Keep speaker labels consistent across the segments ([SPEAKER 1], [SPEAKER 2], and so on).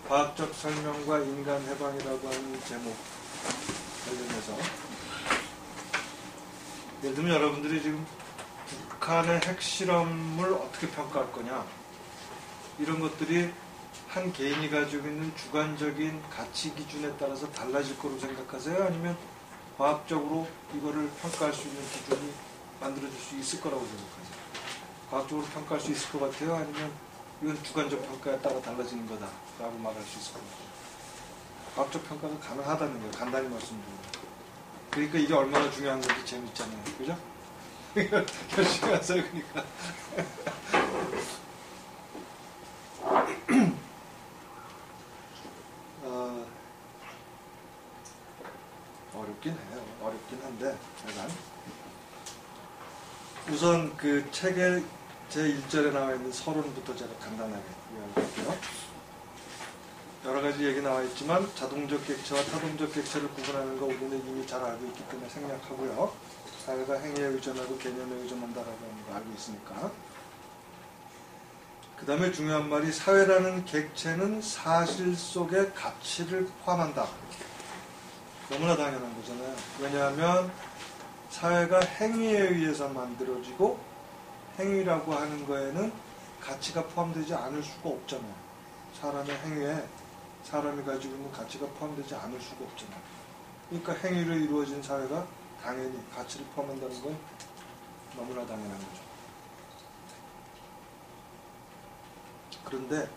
[SPEAKER 1] 과학적 설명과 인간 해방이라고 하는 제목 관련해서 예를 들면 여러분들이 지금 북한의 핵실험을 어떻게 평가할 거냐 이런 것들이 한 개인이 가지고 있는 주관적인 가치 기준에 따라서 달라질 거로 생각하세요? 아니면 과학적으로 이거를 평가할 수 있는 기준이 만들어질 수 있을 거라고 생각하세요? 과학적으로 평가할 수 있을 것 같아요? 아니면 이건 주관적 평가에 따라 달라지는 거다라고 말할 수 있을 것 같아요? 과학적 평가가 가능하다는 거예요. 간단히 말씀드립니다. 그러니까 이게 얼마나 중요한 건지 재밌잖아요. 그죠? 열심히 하세요. 그러니까. 어렵긴 해요. 어렵긴 한데 약간 우선 그 책의 제1절에 나와 있는 서론부터 제가 간단하게 이야기할게요. 여러 가지 얘기 나와 있지만 자동적 객체와 타동적 객체를 구분하는 거 우리는 이미 잘 알고 있기 때문에 생략하고요. 사회가 행위에 의존하고 개념에 의존한다라고 하는 거 알고 있으니까. 그 다음에 중요한 말이 사회라는 객체는 사실 속에 가치를 포함한다. 너무나 당연한 거잖아요. 왜냐하면 사회가 행위에 의해서 만들어지고 행위라고 하는 거에는 가치가 포함되지 않을 수가 없잖아요. 사람의 행위에 사람이 가지고 있는 가치가 포함되지 않을 수가 없잖아요. 그러니까 행위로 이루어진 사회가 당연히 가치를 포함한다는 건 너무나 당연한 거죠. 그런데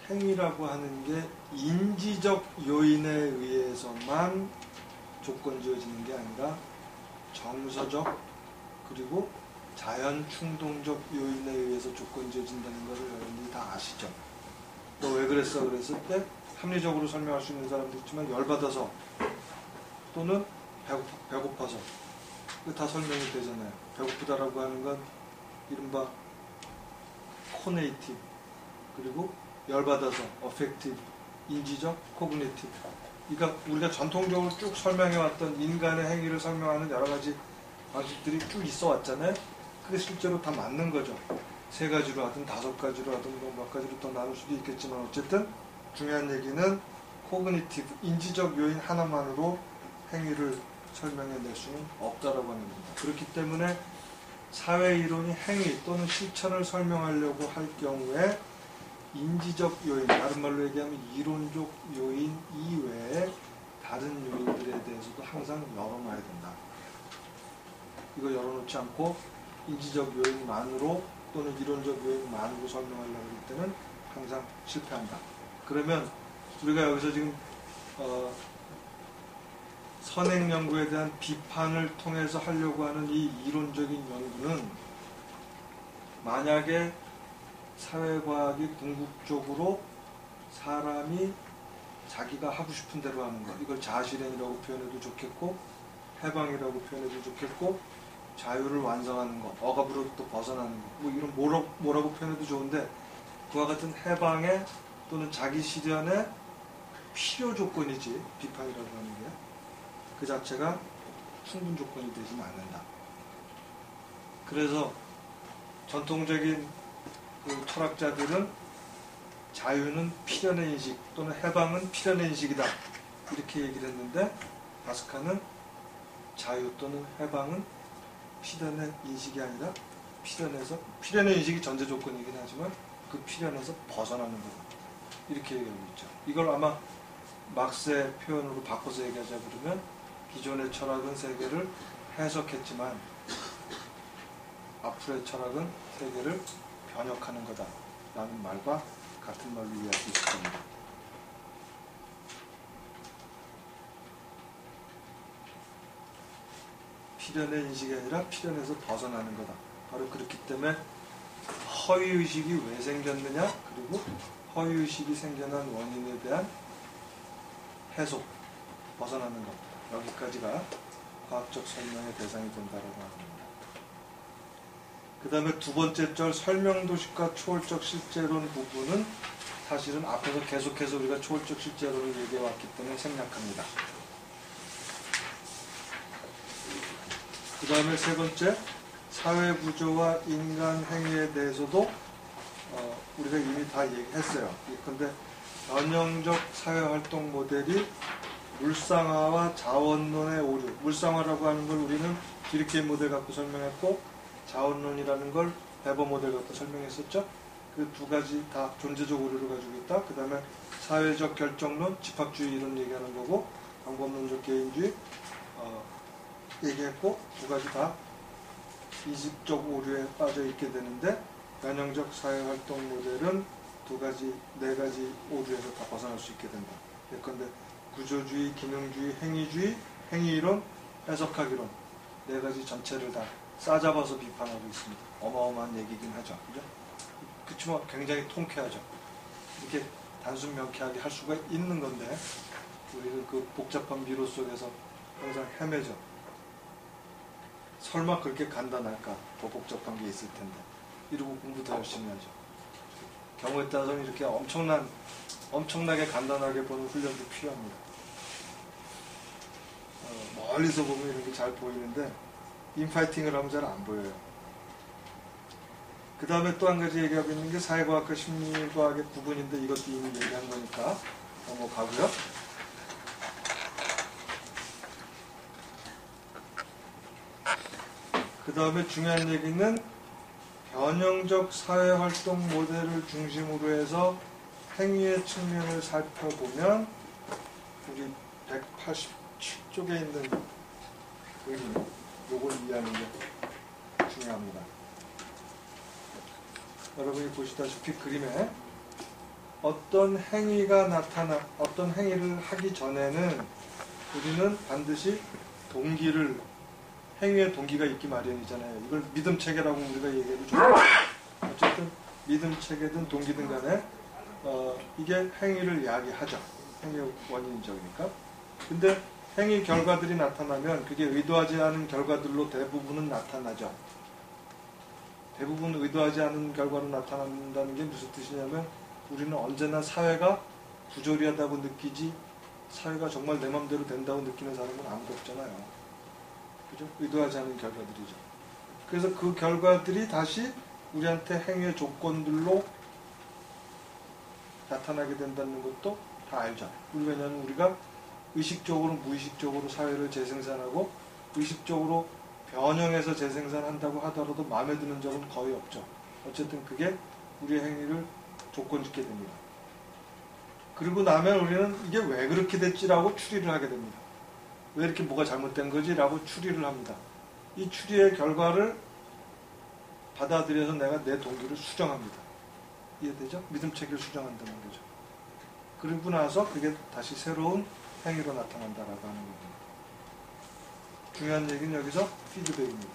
[SPEAKER 1] 행위라고 하는 게 인지적 요인에 의해서만 조건 지어지는 게 아니라 정서적 그리고 자연 충동적 요인에 의해서 조건 지어진다는 것을 여러분들이 다 아시죠? 너 왜 그랬어? 그랬을 때 합리적으로 설명할 수 있는 사람도 있지만 열받아서 또는 배고파서 이거 다 설명이 되잖아요. 배고프다라고 하는 건 이른바 코네이티브 그리고 열받아서 어펙티브, 인지적, 코그니티브. 그러니까 우리가 전통적으로 쭉 설명해왔던 인간의 행위를 설명하는 여러 가지 방식들이 쭉 있어 왔잖아요. 그게 실제로 다 맞는 거죠. 3가지로 하든 5가지로 하든 뭐 몇 가지로 더 나눌 수도 있겠지만 어쨌든 중요한 얘기는 코그니티브, 인지적 요인 하나만으로 행위를 설명해낼 수는 없다라고 하는 겁니다. 그렇기 때문에 사회이론이 행위 또는 실천을 설명하려고 할 경우에 인지적 요인, 다른 말로 얘기하면 이론적 요인 이외에 다른 요인들에 대해서도 항상 열어놔야 된다. 이거 열어놓지 않고 인지적 요인만으로 또는 이론적 요인만으로 설명하려고 할 때는 항상 실패한다. 그러면 우리가 여기서 지금 선행 연구에 대한 비판을 통해서 하려고 하는 이 이론적인 연구는 만약에 사회과학이 궁극적으로 사람이 자기가 하고 싶은 대로 하는 것, 이걸 자아실현이라고 표현해도 좋겠고 해방이라고 표현해도 좋겠고 자유를 완성하는 것, 억압으로부터 벗어나는 것, 뭐 이런 뭐라고 표현해도 좋은데 그와 같은 해방에 또는 자기 실현의 필요 조건이지 비판이라고 하는 게 그 자체가 충분 조건이 되지는 않는다. 그래서 전통적인 그 철학자들은 자유는 필연의 인식 또는 해방은 필연의 인식이다 이렇게 얘기를 했는데 바스카는 자유 또는 해방은 필연의 인식이 아니라 필연의 인식이 전제 조건이긴 하지만 그 필연에서 벗어나는 거다 이렇게 얘기하고 있죠. 이걸 아마 막스의 표현으로 바꿔서 얘기하자 그러면 기존의 철학은 세계를 해석했지만 앞으로의 철학은 세계를 변혁하는 거다 라는 말과 같은 말로 이해할 수 있을 겁니다. 필연의 인식이 아니라 필연에서 벗어나는 거다. 바로 그렇기 때문에 허위의식이 왜 생겼느냐 그리고 허위의식이 생겨난 원인에 대한 해소, 벗어나는 것 여기까지가 과학적 설명의 대상이 된다라고 합니다. 그 다음에 두 번째 절 설명도식과 초월적 실제론 부분은 사실은 앞에서 계속해서 우리가 초월적 실제론을 얘기해왔기 때문에 생략합니다. 그 다음에 세 번째 사회구조와 인간 행위에 대해서도 우리가 이미 다 얘기했어요. 그런데 변형적 사회활동 모델이 물상화와 자원론의 오류. 물상화라고 하는 걸 우리는 디르케임 모델 갖고 설명했고, 자원론이라는 걸 베버 모델 갖고 설명했었죠. 그 두 가지 다 존재적 오류를 가지고 있다. 그 다음에 사회적 결정론, 집합주의 이런 얘기하는 거고, 방법론적 개인주의 얘기했고, 두 가지 다 이식적 오류에 빠져 있게 되는데, 변형적 사회활동 모델은 두 가지, 네 가지 오류에서 다 벗어날 수 있게 된다. 예컨대 구조주의, 기능주의, 행위주의, 행위이론, 해석하기론 네 가지 전체를 다 싸잡아서 비판하고 있습니다. 어마어마한 얘기긴 하죠. 그죠? 그렇지만 굉장히 통쾌하죠. 이렇게 단순 명쾌하게 할 수가 있는 건데 우리는 그 복잡한 미로 속에서 항상 헤매죠. 설마 그렇게 간단할까? 더 복잡한 게 있을 텐데 이러고 공부 더 열심히 하죠. 경우에 따라서는 이렇게 엄청나게 간단하게 보는 훈련도 필요합니다. 멀리서 보면 이렇게 잘 보이는데 인파이팅을 하면 잘 안 보여요. 그 다음에 또 한 가지 얘기하고 있는 게 사회과학과 심리과학의 구분인데 이것도 이미 얘기한 거니까 넘어가고요. 그 다음에 중요한 얘기는 변형적 사회활동 모델을 중심으로 해서 행위의 측면을 살펴보면 우리 187쪽에 있는 그림, 요걸 이해하는 게 중요합니다. 여러분이 보시다시피 그림에 어떤 행위를 하기 전에는 우리는 반드시 행위의 동기가 있기 마련이잖아요. 이걸 믿음 체계라고 우리가 얘기해도 좋고, 어쨌든 믿음 체계든 동기든 간에 이게 행위를 이야기하죠. 행위의 원인적이니까. 근데 행위 결과들이 나타나면 그게 의도하지 않은 결과들로 대부분은 나타나죠. 대부분 의도하지 않은 결과로 나타난다는 게 무슨 뜻이냐면 우리는 언제나 사회가 부조리하다고 느끼지 사회가 정말 내 맘대로 된다고 느끼는 사람은 아무도 없잖아요. 그죠? 의도하지 않은 결과들이죠. 그래서 그 결과들이 다시 우리한테 행위의 조건들로 나타나게 된다는 것도 다 알죠. 왜냐하면 우리가 의식적으로 무의식적으로 사회를 재생산하고 의식적으로 변형해서 재생산한다고 하더라도 마음에 드는 적은 거의 없죠. 어쨌든 그게 우리의 행위를 조건짓게 됩니다. 그리고 나면 우리는 이게 왜 그렇게 됐지라고 추리를 하게 됩니다. 왜 이렇게 뭐가 잘못된 거지라고 추리를 합니다. 이 추리의 결과를 받아들여서 내가 내 동기를 수정합니다. 이해되죠? 믿음체계를 수정한다는 거죠. 그리고 나서 그게 다시 새로운 행위로 나타난다라고 하는 겁니다. 중요한 얘기는 여기서 피드백입니다.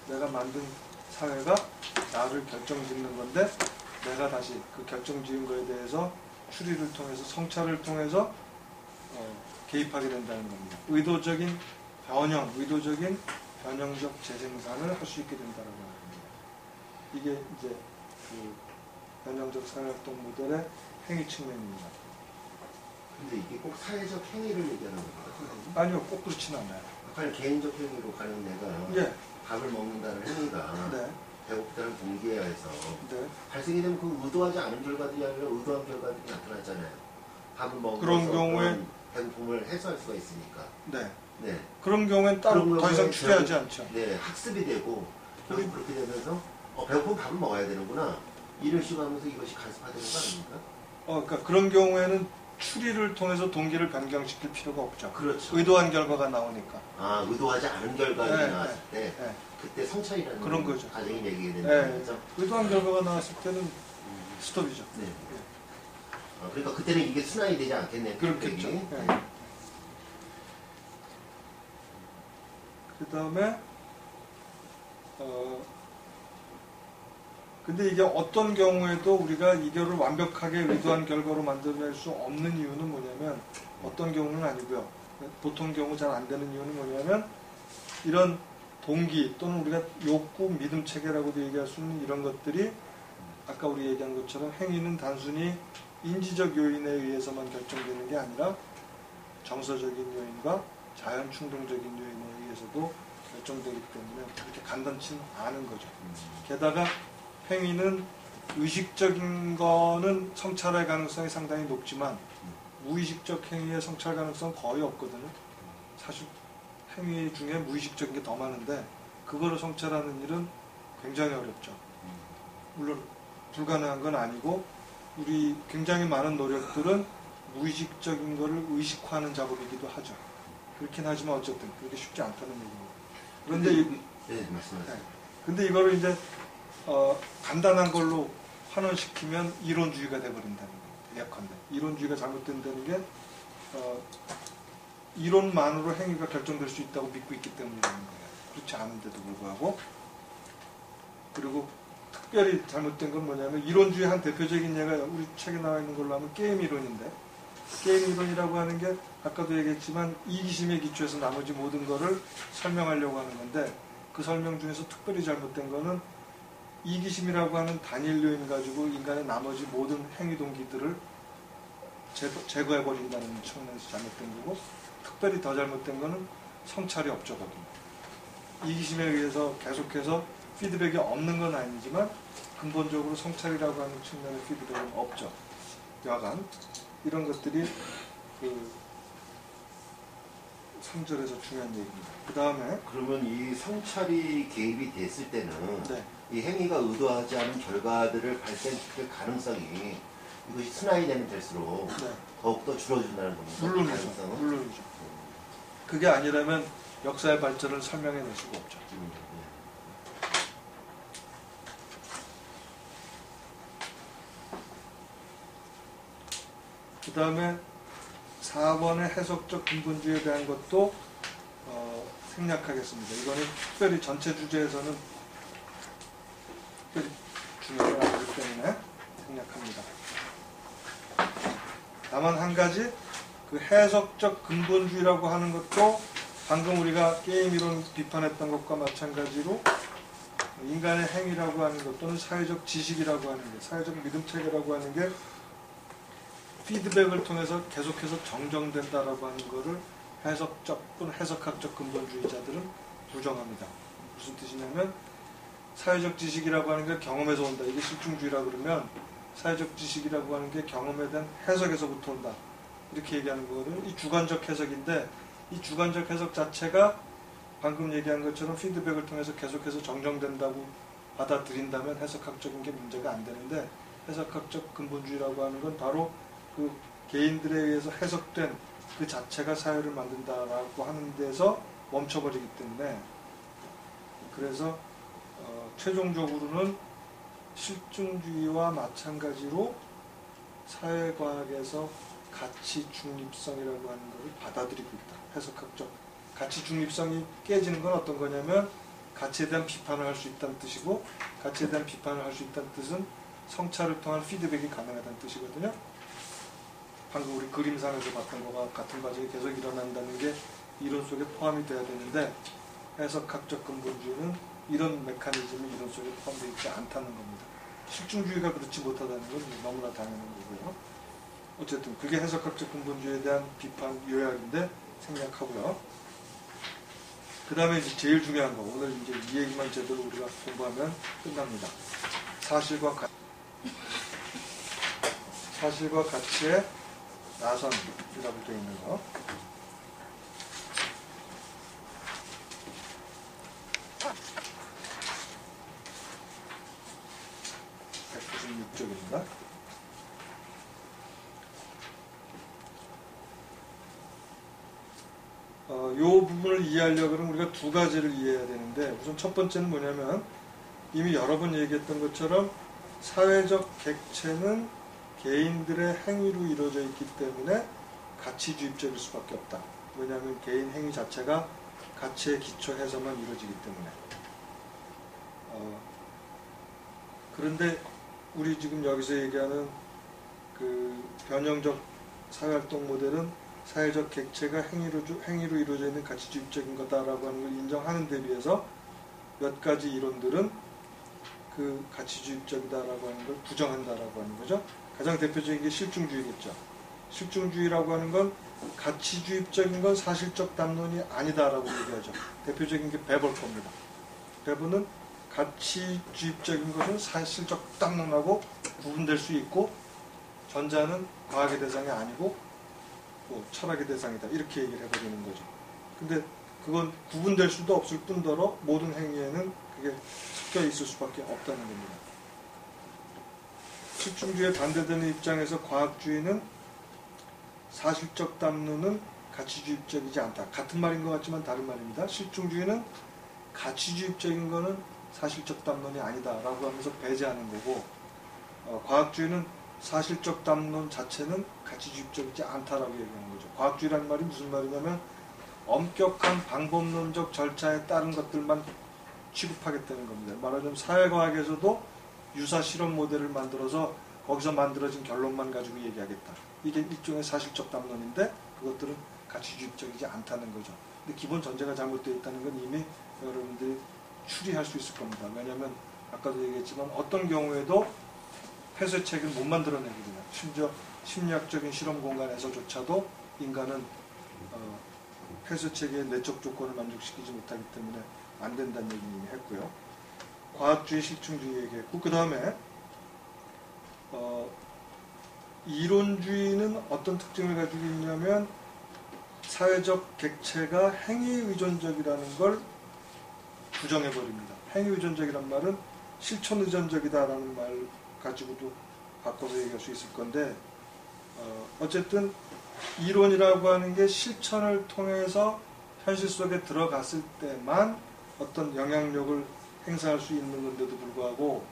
[SPEAKER 1] 내가 만든 사회가 나를 결정짓는 건데 내가 다시 그 결정지은 거에 대해서 추리를 통해서 성찰을 통해서 개입하게 된다는 겁니다. 의도적인 변형적 재생산을 할 수 있게 된다는 겁니다. 이게 이제 그 변형적 사회활동 모델의 행위 측면입니다.
[SPEAKER 2] 근데 이게 꼭 사회적 행위를 얘기하는 건가요?
[SPEAKER 1] 아니요, 꼭 그렇지는 않아요.
[SPEAKER 2] 아까 개인적 행위로 가는 내가
[SPEAKER 1] 예.
[SPEAKER 2] 밥을 먹는다는 행위가
[SPEAKER 1] 네.
[SPEAKER 2] 배고프다는 동기에 의해서
[SPEAKER 1] 네.
[SPEAKER 2] 발생이 되면 그 의도하지 않은 결과들이 아니라 의도한 결과들이 나타나잖아요. 밥을 먹으면서
[SPEAKER 1] 그런 경우에
[SPEAKER 2] 배고픔을 해소할 수가 있으니까.
[SPEAKER 1] 네.
[SPEAKER 2] 네.
[SPEAKER 1] 그런 경우엔 따로 더 이상 추리하지 않죠.
[SPEAKER 2] 네, 학습이 되고 그렇게 되면서 배고프면 밥을 먹어야 되는구나. 이런 식으로 하면서 이것이 간섭화되는 거 아닙니까?
[SPEAKER 1] 그러니까 그런 경우에는 추리를 통해서 동기를 변경시킬 필요가 없죠.
[SPEAKER 2] 그렇죠.
[SPEAKER 1] 의도한 결과가 나오니까.
[SPEAKER 2] 아, 의도하지 않은 결과가
[SPEAKER 1] 네,
[SPEAKER 2] 나왔을 때
[SPEAKER 1] 네.
[SPEAKER 2] 그때 성찰이라는
[SPEAKER 1] 그런 거죠.
[SPEAKER 2] 과정이 매기게 된다는 거죠.
[SPEAKER 1] 의도한 결과가 나왔을 때는 스톱이죠.
[SPEAKER 2] 네. 그러니까 그때는 이게 순환이 되지 않겠네요.
[SPEAKER 1] 그렇겠죠. 네. 그 다음에 근데 이게 어떤 경우에도 우리가 이거를 완벽하게 의도한 결과로 만들어낼 수 없는 이유는 뭐냐면 어떤 경우는 아니고요. 보통 경우 잘 안 되는 이유는 뭐냐면 이런 동기 또는 우리가 욕구, 믿음 체계라고도 얘기할 수 있는 이런 것들이 아까 우리 얘기한 것처럼 행위는 단순히 인지적 요인에 의해서만 결정되는 게 아니라 정서적인 요인과 자연 충동적인 요인에 의해서도 결정되기 때문에 그렇게 간단치는 않은 거죠. 게다가 행위는 의식적인 거는 성찰의 가능성이 상당히 높지만 무의식적 행위의 성찰 가능성은 거의 없거든요. 사실 행위 중에 무의식적인 게 더 많은데 그거를 성찰하는 일은 굉장히 어렵죠. 물론 불가능한 건 아니고 우리 굉장히 많은 노력들은 무의식적인 거를 의식화하는 작업이기도 하죠. 그렇긴 하지만 어쨌든 그렇게 쉽지 않다는 얘기입니다. 그런데
[SPEAKER 2] 네, 말씀하세요.
[SPEAKER 1] 근데 이거를 이제 간단한 걸로 환원시키면 이론주의가 돼버린다는 거예요. 예컨대 이론주의가 잘못된다는 게 이론만으로 행위가 결정될 수 있다고 믿고 있기 때문이라는 거예요. 그렇지 않은데도 불구하고. 그리고 특별히 잘못된 건 뭐냐면 이론주의 한 대표적인 예가 우리 책에 나와 있는 걸로 하면 게임 이론인데, 게임 이론이라고 하는 게 아까도 얘기했지만 이기심에 기초해서 나머지 모든 거를 설명하려고 하는 건데, 그 설명 중에서 특별히 잘못된 거는 이기심이라고 하는 단일 요인 가지고 인간의 나머지 모든 행위 동기들을 제거해버린다는 측면에서 잘못된 거고, 특별히 더 잘못된 거는 성찰이 없죠거든요. 이기심에 의해서 계속해서 피드백이 없는 건 아니지만 근본적으로 성찰이라고 하는 측면의 피드백은 없죠. 여하간 이런 것들이 그 3절에서 중요한 얘기입니다. 그 다음에
[SPEAKER 2] 그러면 이 성찰이 개입이 됐을 때는
[SPEAKER 1] 네.
[SPEAKER 2] 이 행위가 의도하지 않은 결과들을 발생시킬 가능성이 이것이 스나이 되면 될수록
[SPEAKER 1] 네.
[SPEAKER 2] 더욱더 줄어든다는 겁니다.
[SPEAKER 1] 물론이죠.
[SPEAKER 2] 가능성은.
[SPEAKER 1] 물론이죠. 그게 아니라면 역사의 발전을 설명해낼 수가 없죠.
[SPEAKER 2] 네.
[SPEAKER 1] 그 다음에 4번의 해석적 근본주의에 대한 것도 생략하겠습니다. 이거는 특별히 전체 주제에서는 특별히 중요한 아니기 때문에 생략합니다. 다만 한 가지, 그 해석적 근본주의라고 하는 것도 방금 우리가 게임 이론 비판했던 것과 마찬가지로 인간의 행위라고 하는 것 또는 사회적 지식이라고 하는 게, 사회적 믿음체계라고 하는 게 피드백을 통해서 계속해서 정정된다라고 하는 것을 해석적 또는 해석학적 근본주의자들은 부정합니다. 무슨 뜻이냐면 사회적 지식이라고 하는 게 경험에서 온다. 이게 실증주의라고 그러면 사회적 지식이라고 하는 게 경험에 대한 해석에서부터 온다. 이렇게 얘기하는 거거든요. 이 주관적 해석인데 이 주관적 해석 자체가 방금 얘기한 것처럼 피드백을 통해서 계속해서 정정된다고 받아들인다면 해석학적인 게 문제가 안 되는데, 해석학적 근본주의라고 하는 건 바로 그 개인들에 의해서 해석된 그 자체가 사회를 만든다라고 하는 데서 멈춰버리기 때문에, 그래서 최종적으로는 실증주의와 마찬가지로 사회과학에서 가치 중립성이라고 하는 것을 받아들이고 있다. 해석학적 가치 중립성이 깨지는 건 어떤 거냐면 가치에 대한 비판을 할 수 있다는 뜻이고, 가치에 대한 비판을 할 수 있다는 뜻은 성찰을 통한 피드백이 가능하다는 뜻이거든요. 방금 우리 그림상에서 봤던 거와 같은 과정이 계속 일어난다는 게 이론 속에 포함이 돼야 되는데, 해석학적 근본주의는 이런 메커니즘이 이론 속에 포함되어 있지 않다는 겁니다. 실증주의가 그렇지 못하다는 건 너무나 당연한 거고요. 어쨌든 그게 해석학적 근본주의에 대한 비판 요약인데 생략하고요. 그 다음에 이제 제일 중요한 거, 오늘 이제 이 얘기만 제대로 우리가 공부하면 끝납니다. 사실과 가치의 나선이라고 되어 있는 거. 쪽입니다. 이 부분을 이해하려고 그러면 우리가 두 가지를 이해해야 되는데, 우선 첫 번째는 뭐냐면 이미 여러 번 얘기했던 것처럼 사회적 객체는 개인들의 행위로 이루어져 있기 때문에 가치주입적일 수밖에 없다. 왜냐하면 개인 행위 자체가 가치에 기초해서만 이루어지기 때문에. 그런데 우리 지금 여기서 얘기하는 그 변형적 사회활동 모델은 사회적 객체가 행위로 이루어져 있는 가치주입적인 거다라고 하는 걸 인정하는 데 비해서 몇 가지 이론들은 그 가치주입적이다라고 하는 걸 부정한다라고 하는 거죠. 가장 대표적인 게 실증주의겠죠. 실증주의라고 하는 건 가치주입적인 건 사실적 담론이 아니다라고 얘기하죠. 대표적인 게 베벌 겁니다. 베벌은 가치주입적인 것은 사실적 담론하고 구분될 수 있고 전자는 과학의 대상이 아니고 뭐 철학의 대상이다 이렇게 얘기를 해버리는 거죠. 근데 그건 구분될 수도 없을 뿐더러 모든 행위에는 그게 섞여 있을 수밖에 없다는 겁니다. 실증주의에 반대되는 입장에서 과학주의는 사실적 담론은 가치주입적이지 않다. 같은 말인 것 같지만 다른 말입니다. 실증주의는 가치주입적인 거는 사실적 담론이 아니다라고 하면서 배제하는 거고 과학주의는 사실적 담론 자체는 가치주입적이지 않다라고 얘기하는 거죠. 과학주의라는 말이 무슨 말이냐면 엄격한 방법론적 절차에 따른 것들만 취급하겠다는 겁니다. 말하자면 사회과학에서도 유사 실험 모델을 만들어서 거기서 만들어진 결론만 가지고 얘기하겠다. 이게 일종의 사실적 담론인데 그것들은 가치주입적이지 않다는 거죠. 근데 기본 전제가 잘못되어 있다는 건 이미 여러분들이 추리할 수 있을 겁니다. 왜냐하면 아까도 얘기했지만 어떤 경우에도 폐쇄책을 못 만들어내거든요. 심지어 심리학적인 실험 공간에서조차도 인간은 폐쇄책의 내적 조건을 만족시키지 못하기 때문에 안 된다는 얘기를 이미 했고요. 과학주의, 실증주의 얘기했고 그 다음에 이론주의는 어떤 특징을 가지고 있냐면 사회적 객체가 행위 의존적이라는 걸 부정해버립니다. 행위 의존적이란 말은 실천 의존적이다라는 말 가지고도 바꿔서 얘기할 수 있을 건데 어쨌든 이론이라고 하는 게 실천을 통해서 현실 속에 들어갔을 때만 어떤 영향력을 행사할 수 있는 건데도 불구하고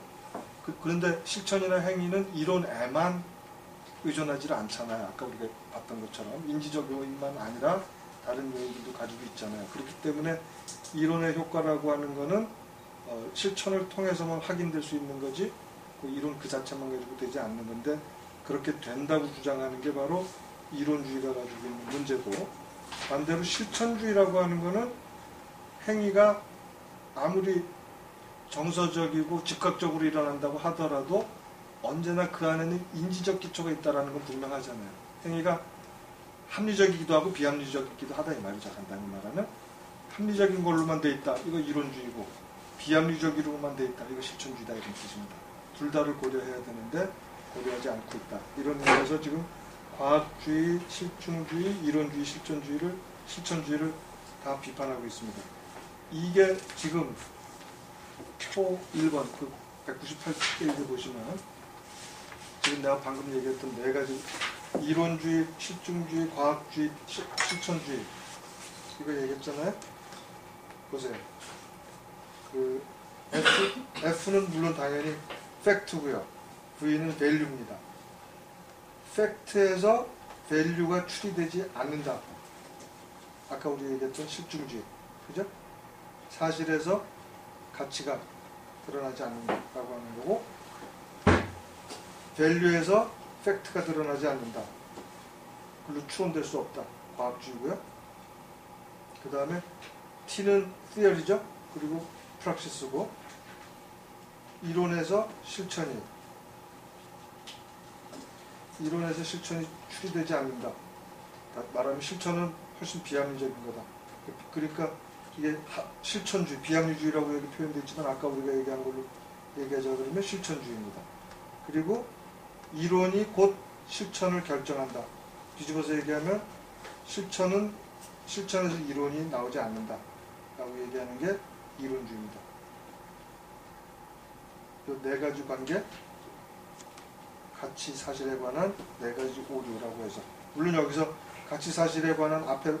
[SPEAKER 1] 그런데 실천이나 행위는 이론에만 의존하지 않잖아요. 아까 우리가 봤던 것처럼 인지적 요인만 아니라 다른 요인들도 가지고 있잖아요. 그렇기 때문에 이론의 효과라고 하는 거는 실천을 통해서만 확인될 수 있는 거지 그 이론 그 자체만 가지고 되지 않는 건데 그렇게 된다고 주장하는 게 바로 이론주의가 가지고 있는 문제고 반대로 실천주의라고 하는 거는 행위가 아무리 정서적이고 즉각적으로 일어난다고 하더라도 언제나 그 안에는 인지적 기초가 있다는 건 분명하잖아요. 행위가 합리적이기도 하고 비합리적이기도 하다 이 말이죠. 간단히 말하면 합리적인 걸로만 돼 있다. 이거 이론주의고 비합리적으로만 돼 있다. 이거 실천주의다 이런 뜻입니다. 둘 다를 고려해야 되는데 고려하지 않고 있다. 이런 의미에서 지금 과학주의, 실증주의, 이론주의, 실천주의를 다 비판하고 있습니다. 이게 지금 표 1번 그 198페이지 보시면 지금 내가 방금 얘기했던 네 가지 이론주의, 실증주의, 과학주의, 실천주의 이거 얘기했잖아요. 보세요. 그 F는 물론 당연히 팩트고요. V는 밸류입니다. 팩트에서 밸류가 추리되지 않는다. 아까 우리 얘기했던 실증주의. 그죠? 사실에서 가치가 드러나지 않는다라고 하는 거고 밸류에서 팩트가 드러나지 않는다. 그걸로 추론될 수 없다. 과학주의고요. 그 다음에 T는 theory죠. 그리고 프락시스고 이론에서 실천이 추리되지 않는다. 말하면 실천은 훨씬 비합리적인 거다. 그러니까 이게 실천주의, 비합리주의라고 여기 표현되어 있지만 아까 우리가 얘기한 걸로 얘기하자 그러면 실천주의입니다. 그리고 이론이 곧 실천을 결정한다. 뒤집어서 얘기하면 실천에서 이론이 나오지 않는다. 라고 얘기하는 게 이론주의입니다. 이 네 가지 관계, 가치 사실에 관한 네 가지 오류라고 해서 물론 여기서 가치 사실에 관한 앞에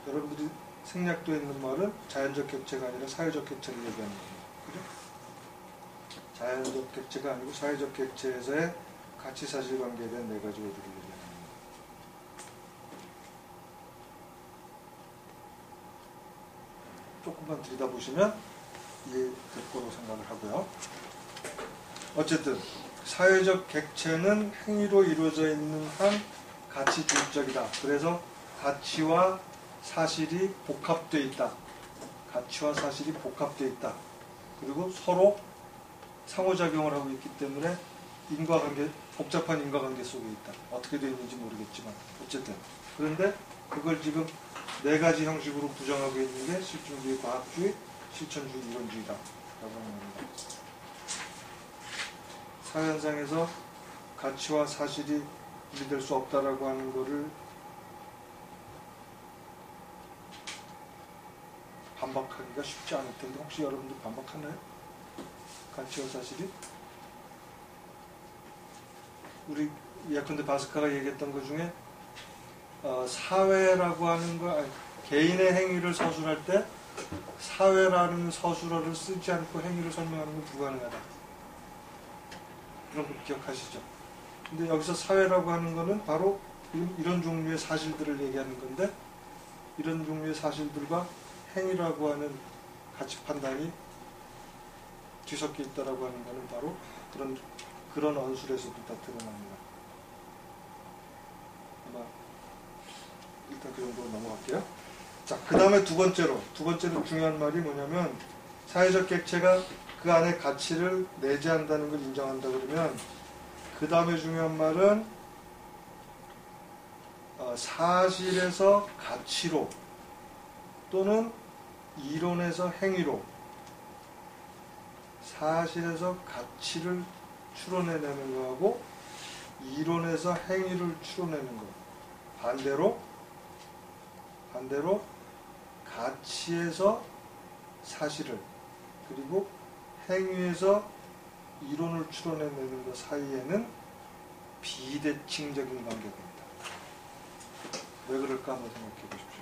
[SPEAKER 1] 여러분들이 생략되어 있는 말은 자연적 객체가 아니라 사회적 객체를 얘기하는 겁니다. 그죠? 자연적 객체가 아니고 사회적 객체에서의 가치 사실 관계에 대한 네 가지 오류를 얘기하는 겁니다. 조금만 들여다보시면 이해될 거로 생각을 하고요. 어쨌든 사회적 객체는 행위로 이루어져 있는 한 가치주입적이다. 그래서 가치와 사실이 복합되어 있다. 가치와 사실이 복합되어 있다. 그리고 서로 상호작용을 하고 있기 때문에 인과관계, 복잡한 인과관계 속에 있다. 어떻게 되어 있는지 모르겠지만 어쨌든 그런데 그걸 지금 네 가지 형식으로 부정하고 있는 게 실증주의, 과학주의, 실천주의, 이론주의다 합니다. 사회현상에서 가치와 사실이 분리될 수 없다라고 하는 것을 반박하기가 쉽지 않을 텐데 혹시 여러분들 반박하나요? 가치와 사실이? 우리 예컨대 바스카가 얘기했던 것 중에 사회라고 하는 거, 아니, 개인의 행위를 서술할 때 사회라는 서술어를 쓰지 않고 행위를 설명하는 건 불가능하다. 그런 거 기억하시죠? 근데 여기서 사회라고 하는 거는 바로 이런 종류의 사실들을 얘기하는 건데, 이런 종류의 사실들과 행위라고 하는 가치 판단이 뒤섞여 있다라고 하는 것은 바로 그런 언술에서도 다 드러납니다. 아마 일단 그 정도로 넘어갈게요. 자, 그 다음에 두 번째로 중요한 말이 뭐냐면, 사회적 객체가 그 안에 가치를 내재한다는 걸 인정한다 그러면, 그 다음에 중요한 말은 사실에서 가치로 또는 이론에서 행위로, 사실에서 가치를 추론해내는 거하고 이론에서 행위를 추론해내는 거, 반대로 가치에서 사실을, 그리고 행위에서 이론을 추론해내는 것 사이에는 비대칭적인 관계가 있다. 왜 그럴까 한번 생각해 보십시오.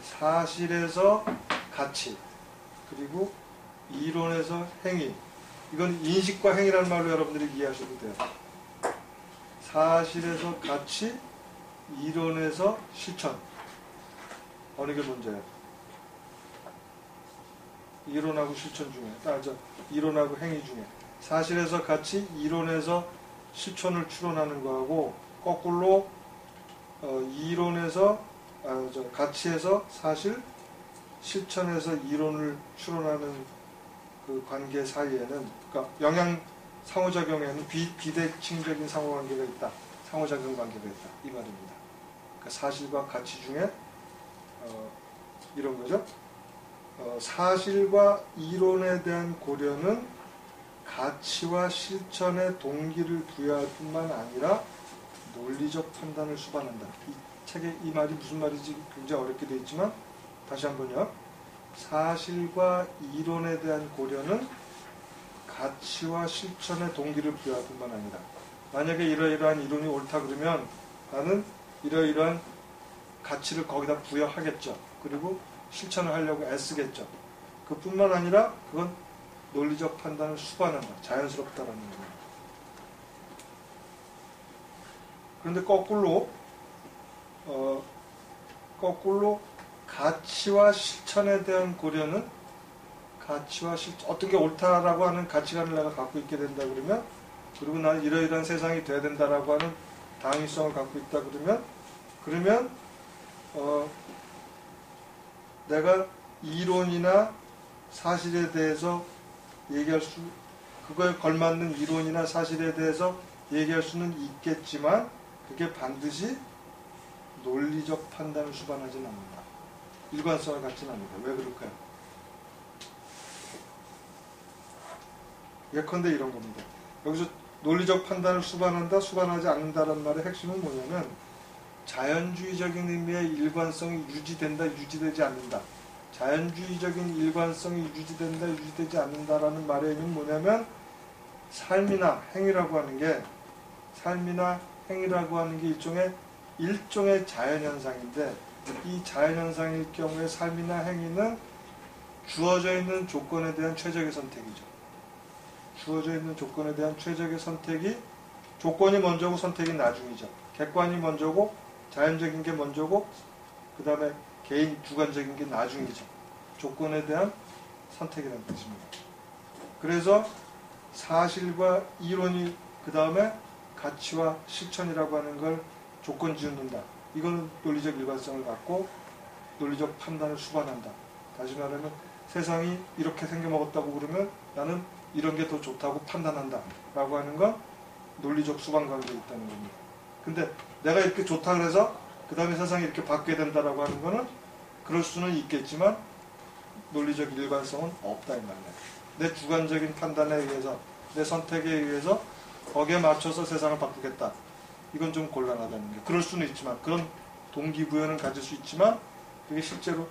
[SPEAKER 1] 사실에서 가치, 그리고 이론에서 행위. 이건 인식과 행위라는 말로 여러분들이 이해하셔도 돼요. 사실에서 가치, 이론에서 실천. 어느 게 먼저예요? 이론하고 실천 중에, 이론하고 행위 중에. 사실에서 가치, 이론에서 실천을 추론하는 거하고, 거꾸로 이론에서 가치에서 사실, 실천에서 이론을 추론하는 그 관계 사이에는, 그러니까 상호작용에는 비대칭적인 상호관계가 있다. 상호작용 관계가 있다. 이 말입니다. 그러니까 사실과 가치 중에 이런 거죠. 사실과 이론에 대한 고려는 가치와 실천의 동기를 부여할 뿐만 아니라 논리적 판단을 수반한다. 이 책에 이 말이 무슨 말인지 굉장히 어렵게 되어 있지만 다시 한번요. 사실과 이론에 대한 고려는 가치와 실천의 동기를 부여할 뿐만 아니라, 만약에 이러이러한 이론이 옳다 그러면 나는 이러이러한 가치를 거기다 부여하겠죠. 그리고 실천을 하려고 애쓰겠죠. 그뿐만 아니라 그건 논리적 판단을 수반한다. 자연스럽다라는 겁니다. 그런데 거꾸로 가치와 실천에 대한 고려는 어떤 게 옳다라고 하는 가치관을 내가 갖고 있게 된다 그러면, 그리고 나는 이러이러한 세상이 돼야 된다라고 하는 당위성을 갖고 있다 그러면 내가 이론이나 사실에 대해서 그거에 걸맞는 이론이나 사실에 대해서 얘기할 수는 있겠지만 그게 반드시 논리적 판단을 수반하지는 않는다. 일관성을 갖지는 않는다. 왜 그럴까요? 예컨대 이런 겁니다. 여기서 논리적 판단을 수반하지 않는다는 말의 핵심은 뭐냐면, 자연주의적인 의미의 일관성이 유지된다, 유지되지 않는다. 자연주의적인 일관성이 유지된다, 유지되지 않는다라는 말의 의미는 뭐냐면, 삶이나 행위라고 하는 게 일종의 자연현상인데, 이 자연현상일 경우에 삶이나 행위는 주어져 있는 조건에 대한 최적의 선택이죠. 주어져 있는 조건에 대한 최적의 선택이, 조건이 먼저고 선택이 나중이죠. 객관이 먼저고 자연적인 게 먼저고 그 다음에 개인 주관적인 게 나중이죠. 조건에 대한 선택이라는 뜻입니다. 그래서 사실과 이론이 그 다음에 가치와 실천이라고 하는 걸 조건 지어놓는다. 이거는 논리적 일관성을 갖고 논리적 판단을 수반한다. 다시 말하면 세상이 이렇게 생겨먹었다고 그러면 나는 이런 게 더 좋다고 판단한다 라고 하는 건 논리적 수반 관계에 있다는 겁니다. 근데 내가 이렇게 좋다 그래서 그 다음에 세상이 이렇게 바뀌어야 된다라고 하는 거는 그럴 수는 있겠지만 논리적 일관성은 없다 이 말이에요. 내 주관적인 판단에 의해서, 내 선택에 의해서 거기에 맞춰서 세상을 바꾸겠다. 이건 좀 곤란하다는 게. 그럴 수는 있지만, 그런 동기부여는 가질 수 있지만, 그게 실제로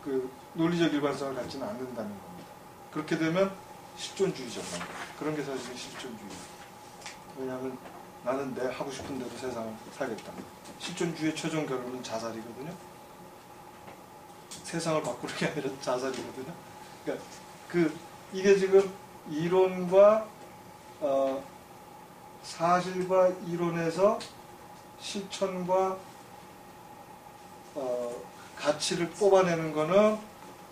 [SPEAKER 1] 그 논리적 일관성을 갖지는 않는다는 겁니다. 그렇게 되면 실존주의적 겁니다. 그런 게 사실 실존주의. 왜냐하면 나는 내 하고 싶은 대로 세상을 살겠다. 실존주의의 최종 결론은 자살이거든요. 세상을 바꾸는 게 아니라 자살이거든요. 그러니까 이게 지금 이론과 사실과 이론에서 실천과 가치를 뽑아내는 거는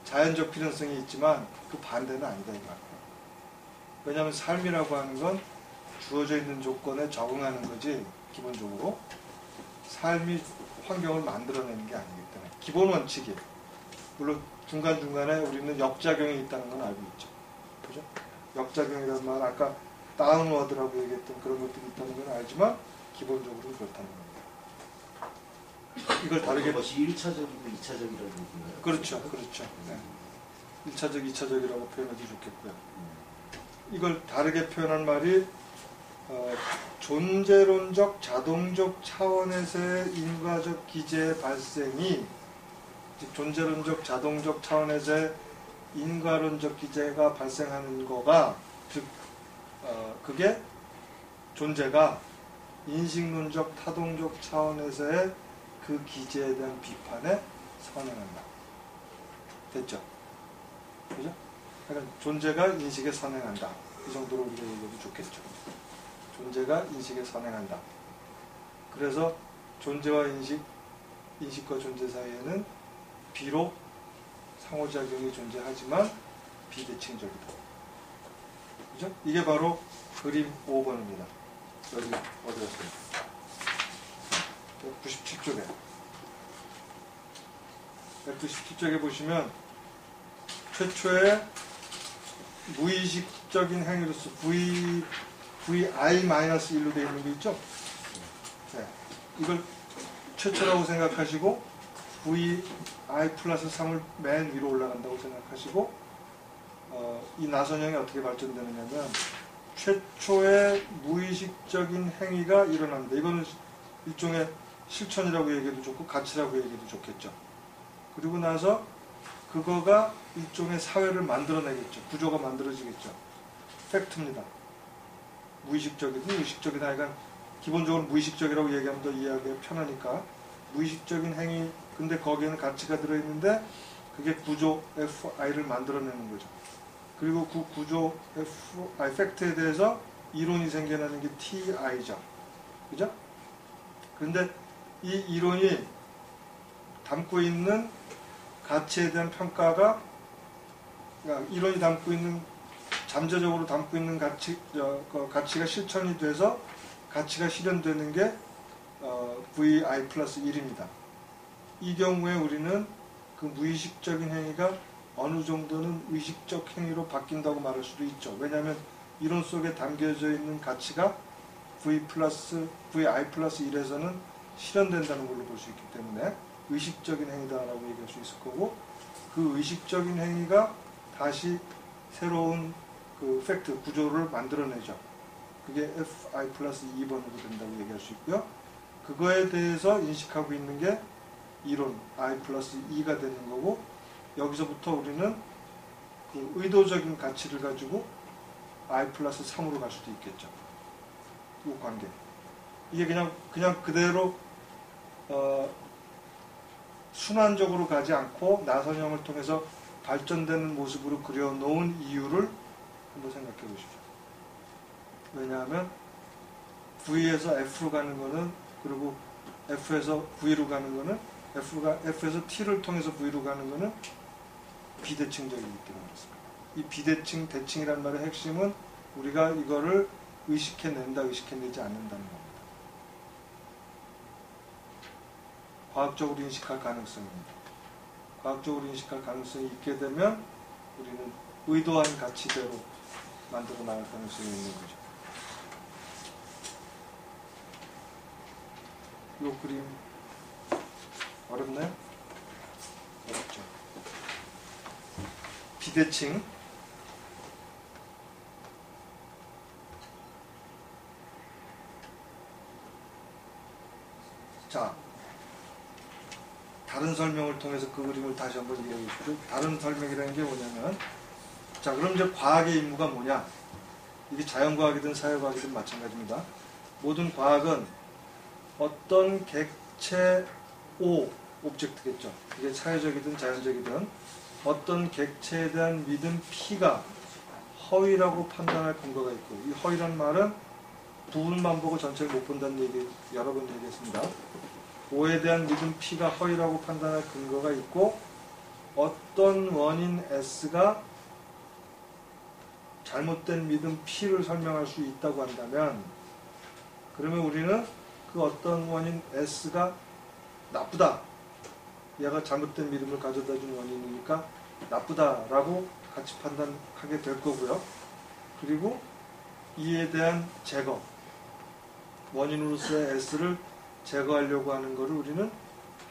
[SPEAKER 1] 자연적 필연성이 있지만 그 반대는 아니다 이거예요. 왜냐하면 삶이라고 하는 건 주어져 있는 조건에 적응하는 거지 기본적으로 삶이 환경을 만들어내는 게 아니기 때문에 기본 원칙이 물론 중간중간에 우리는 역작용이 있다는 건 알고 있죠. 그죠? 역작용이라는 말 아까 다운워드라고 얘기했던 그런 것들이 있다는 건 알지만 기본적으로 그렇다는 겁니다. 이걸 다르게
[SPEAKER 2] 것이 1차적이고 2차적이라는 얘기인가요?
[SPEAKER 1] 그렇죠. 그렇죠. 네. 1차적, 2차적이라고 표현하기 좋겠고요. 이걸 다르게 표현한 말이 존재론적, 자동적 차원에서의 인과적 기제의 발생이 즉 존재론적, 자동적 차원에서의 인과론적 기제가 발생하는 거가 즉 그게 존재가 인식론적, 타동적 차원에서의 그 기제에 대한 비판에 선행한다. 됐죠? 그죠? 그러니까 존재가 인식에 선행한다. 이 정도로 우리가 얘기해도 좋겠죠. 존재가 인식에 선행한다. 그래서 존재와 인식과 존재 사이에는 비록 상호작용이 존재하지만 비대칭적이다. 그죠? 이게 바로 그림 5번입니다. 여기 어디였어요? 197쪽에. 197쪽에 보시면 최초의 무의식적인 행위로서 VI-1로 되어 있는 게 있죠? 네. 이걸 최초라고 생각하시고 VI 플러스 3을 맨 위로 올라간다고 생각하시고 이 나선형이 어떻게 발전되느냐면 최초의 무의식적인 행위가 일어납니다. 이거는 일종의 실천이라고 얘기해도 좋고 가치라고 얘기해도 좋겠죠. 그리고 나서 그거가 일종의 사회를 만들어내겠죠. 구조가 만들어지겠죠. 팩트입니다. 무의식적이든 의식적이든 하여간 기본적으로 무의식적이라고 얘기하면 더 이해하기 편하니까 무의식적인 행위 근데 거기에는 가치가 들어있는데 그게 구조 FI를 만들어내는 거죠. 그리고 그 구조 FI 팩트에 대해서 이론이 생겨나는 게 TI죠. 그죠? 그런데 이 이론이 담고 있는 가치에 대한 평가가 그러니까 이론이 담고 있는 잠재적으로 담고 있는 가치가 실천이 돼서 가치가 실현되는 게 VI 플러스 1입니다. 이 경우에 우리는 그 무의식적인 행위가 어느 정도는 의식적 행위로 바뀐다고 말할 수도 있죠. 왜냐하면 이론 속에 담겨져 있는 가치가 VI 플러스 1에서는 실현된다는 걸로 볼 수 있기 때문에 의식적인 행위다라고 얘기할 수 있을 거고 그 의식적인 행위가 다시 새로운 그 팩트, 구조를 만들어내죠. 그게 FI 플러스 2번으로 된다고 얘기할 수 있고요. 그거에 대해서 인식하고 있는 게 이론 I 플러스 2가 되는 거고 여기서부터 우리는 그 의도적인 가치를 가지고 I 플러스 3으로 갈 수도 있겠죠. 이 관계. 이게 그냥 그대로 순환적으로 가지 않고 나선형을 통해서 발전되는 모습으로 그려놓은 이유를 한번 생각해 보십시오. 왜냐하면 V에서 F로 가는 거는 그리고 F에서 V로 가는 거는 F에서 T를 통해서 V로 가는 거는 비대칭적이기 때문에 그렇습니다. 이 비대칭, 대칭이라는 말의 핵심은 우리가 이거를 의식해낸다, 의식해내지 않는다는 겁니다. 과학적으로 인식할 가능성입니다. 과학적으로 인식할 가능성이 있게 되면 우리는 의도한 가치대로 만들어 나갈 가능성이 있는 거죠. 이 그림 어렵나요? 어렵죠. 비대칭, 자, 다른 설명을 통해서 그 그림을 다시 한번 이해해 주십시오. 다른 설명이라는 게 뭐냐면, 자, 그럼 이제 과학의 임무가 뭐냐? 이게 자연과학이든 사회과학이든 마찬가지입니다. 모든 과학은 어떤 객체 O, 오브젝트겠죠. 이게 사회적이든 자연적이든 어떤 객체에 대한 믿음 P가 허위라고 판단할 근거가 있고, 이 허위란 말은 부분만 보고 전체를 못 본다는 얘기 여러 번 얘기했습니다. O에 대한 믿음 P가 허위라고 판단할 근거가 있고, 어떤 원인 S가 잘못된 믿음 P를 설명할 수 있다고 한다면, 그러면 우리는 그 어떤 원인 S가 나쁘다, 얘가 잘못된 믿음을 가져다 준 원인이니까 나쁘다라고 같이 판단하게 될 거고요. 그리고 이에 대한 제거, 원인으로서의 S를 제거하려고 하는 것을 우리는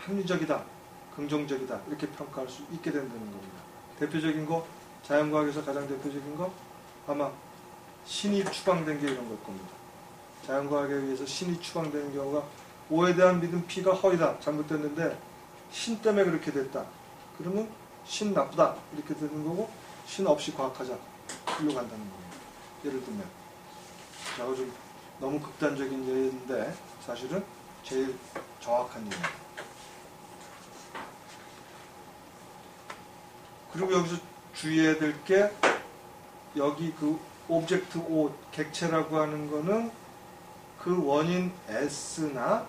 [SPEAKER 1] 합리적이다, 긍정적이다 이렇게 평가할 수 있게 된다는 겁니다. 대표적인 거, 자연과학에서 가장 대표적인 거 아마 신이 추방된 게 이런 걸 겁니다. 자연과학에 의해서 신이 추방되는 경우가 O에 대한 믿음 P가 허위다, 잘못됐는데 신 때문에 그렇게 됐다. 그러면 신 나쁘다 이렇게 되는 거고, 신 없이 과학하자 일로 간다는 겁니다. 예를 들면, 자, 좀 너무 극단적인 예인데 사실은 제일 정확한 예입니다. 그리고 여기서 주의해야 될 게, 여기 그 오브젝트 O, 객체라고 하는 거는 그 원인 S나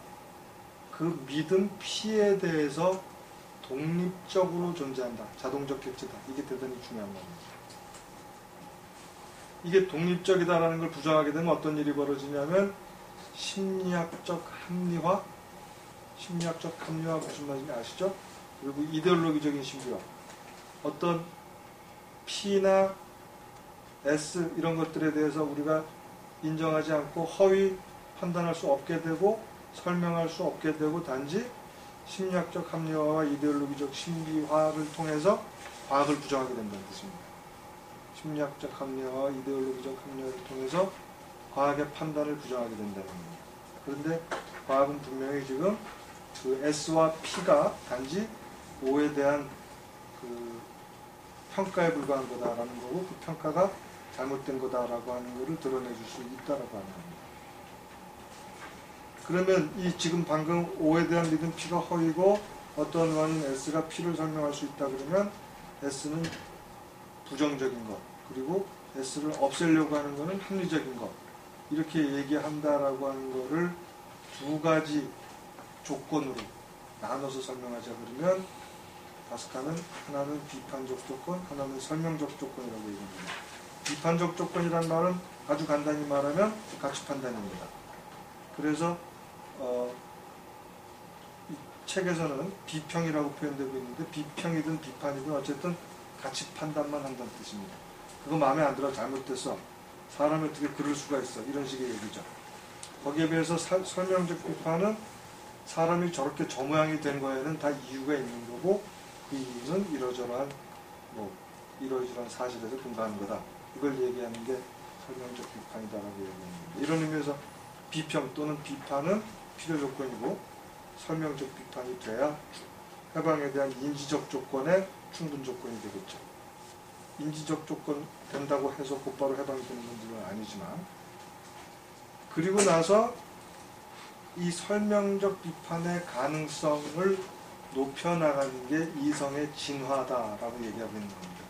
[SPEAKER 1] 그 믿음 P에 대해서 독립적으로 존재한다. 자동적 객체다. 이게 대단히 중요한 겁니다. 이게 독립적이다라는 걸 부정하게 되면 어떤 일이 벌어지냐면, 심리학적 합리화? 심리학적 합리화 무슨 말인지 아시죠? 그리고 이데올로기적인 신비화. 어떤 P나 S 이런 것들에 대해서 우리가 인정하지 않고 허위 판단할 수 없게 되고 설명할 수 없게 되고, 단지 심리학적 합리화와 이데올로기적 신비화를 통해서 과학을 부정하게 된다는 뜻입니다. 심리학적 합리화와 이데올로기적 합리화를 통해서 과학의 판단을 부정하게 된다는 겁니다. 그런데 과학은 분명히 지금 그 S와 P가 단지 O에 대한 그 평가에 불과한 거다라는 거고, 그 평가가 잘못된 거다라고 하는 것을 드러내줄 수 있다라고 하는 겁니다. 그러면 이 지금 방금 O에 대한 믿음 P가 허위고 어떤 원인 S가 P를 설명할 수 있다 그러면, S는 부정적인 것, 그리고 S를 없애려고 하는 것은 합리적인 것, 이렇게 얘기한다라고 하는 거를 두 가지 조건으로 나눠서 설명하자 그러면, 다스카는 하나는 비판적 조건, 하나는 설명적 조건이라고 얘기합니다. 비판적 조건이란 말은 아주 간단히 말하면 가치 판단입니다. 그래서 이 책에서는 비평이라고 표현되고 있는데, 비평이든 비판이든 어쨌든 가치 판단만 한다는 뜻입니다. 그거 마음에 안 들어, 잘못됐어, 사람이 어떻게 그럴 수가 있어, 이런 식의 얘기죠. 거기에 비해서 설명적 비판은 사람이 저렇게 저 모양이 된 거에는 다 이유가 있는 거고, 그 이유는 이러저러한 이러저러한 사실에서 근거하는 거다, 이걸 얘기하는 게 설명적 비판이다라고 얘기합니다. 이런 의미에서 비평 또는 비판은 필요 조건이고, 설명적 비판이 돼야 해방에 대한 인지적 조건의 충분 조건이 되겠죠. 인지적 조건 된다고 해서 곧바로 해방이 되는 문제는 아니지만, 그리고 나서 이 설명적 비판의 가능성을 높여나가는 게 이성의 진화다라고 얘기하고 있는 겁니다.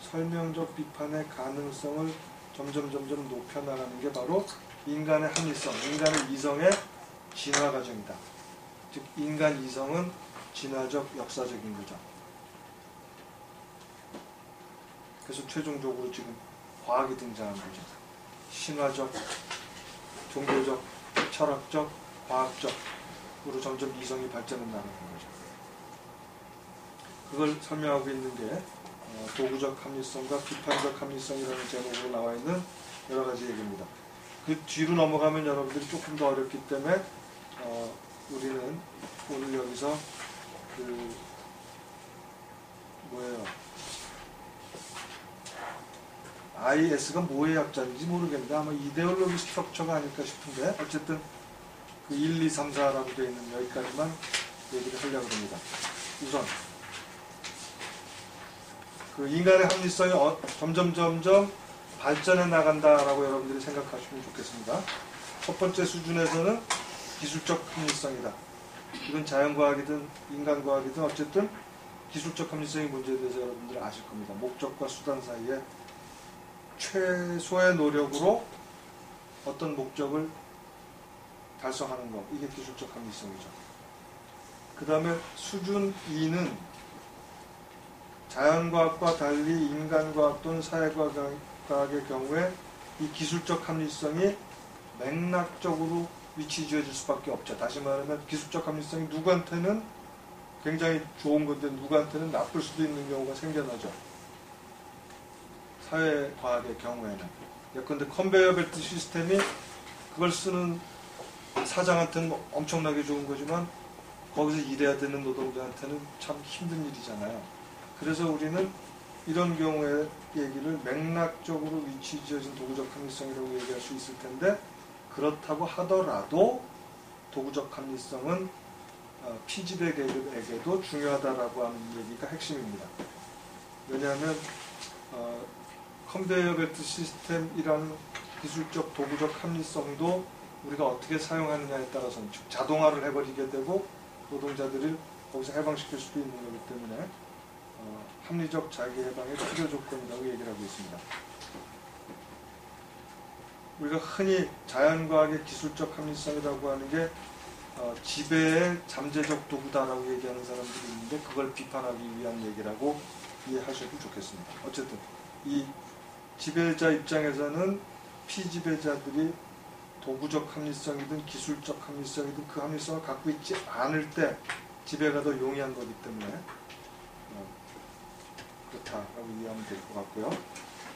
[SPEAKER 1] 설명적 비판의 가능성을 점점 높여나가는 게 바로 인간의 합리성, 인간의 이성의 진화 과정이다. 즉 인간 이성은 진화적, 역사적인 거죠. 그래서 최종적으로 지금 과학이 등장한 거죠. 신화적, 종교적, 철학적, 과학적으로 점점 이성이 발전해 나가는 거죠. 그걸 설명하고 있는 게 도구적 합리성과 비판적 합리성이라는 제목으로 나와 있는 여러 가지 얘기입니다. 그 뒤로 넘어가면 여러분들이 조금 더 어렵기 때문에 우리는 오늘 여기서 IS가 뭐의 약자인지 모르겠는데 아마 이데올로기 스트럭처가 아닐까 싶은데, 어쨌든 그 1, 2, 3, 4라고 되어 있는 여기까지만 얘기를 하려고 합니다. 우선 그 인간의 합리성이 점점 발전해 나간다라고 여러분들이 생각하시면 좋겠습니다. 첫 번째 수준에서는 기술적 합리성이다. 이건 자연과학이든 인간과학이든 어쨌든 기술적 합리성의 문제에 대해서 여러분들이 아실 겁니다. 목적과 수단 사이에 최소의 노력으로 어떤 목적을 달성하는 것, 이게 기술적 합리성이죠. 그 다음에 수준 2는 자연과학과 달리 인간과학 또는 사회과학의 경우에 이 기술적 합리성이 맥락적으로 위치 지어질 수밖에 없죠. 다시 말하면 기술적 합리성이 누구한테는 굉장히 좋은 건데 누구한테는 나쁠 수도 있는 경우가 생겨나죠. 사회과학의 경우에는. 예컨대 컨베이어 벨트 시스템이 그걸 쓰는 사장한테는 뭐 엄청나게 좋은 거지만 거기서 일해야 되는 노동자한테는 참 힘든 일이잖아요. 그래서 우리는 이런 경우의 얘기를 맥락적으로 위치 지어진 도구적 합리성이라고 얘기할 수 있을 텐데, 그렇다고 하더라도 도구적 합리성은 피지배 계급에게도 중요하다라고 하는 얘기가 핵심입니다. 왜냐하면 컨베이어 벨트 시스템이라는 기술적 도구적 합리성도 우리가 어떻게 사용하느냐에 따라서는 즉 자동화를 해버리게 되고 노동자들을 거기서 해방시킬 수도 있는 거기 때문에 합리적 자기 해방의 필요 조건이라고 얘기를 하고 있습니다. 우리가 흔히 자연과학의 기술적 합리성이라고 하는 게 지배의 잠재적 도구다라고 얘기하는 사람들이 있는데 그걸 비판하기 위한 얘기라고 이해하셔도 좋겠습니다. 어쨌든 이 지배자 입장에서는 피지배자들이 도구적 합리성이든 기술적 합리성이든 그 합리성을 갖고 있지 않을 때 지배가 더 용이한 거기 때문에 그렇다라고 이해하면 될 것 같고요.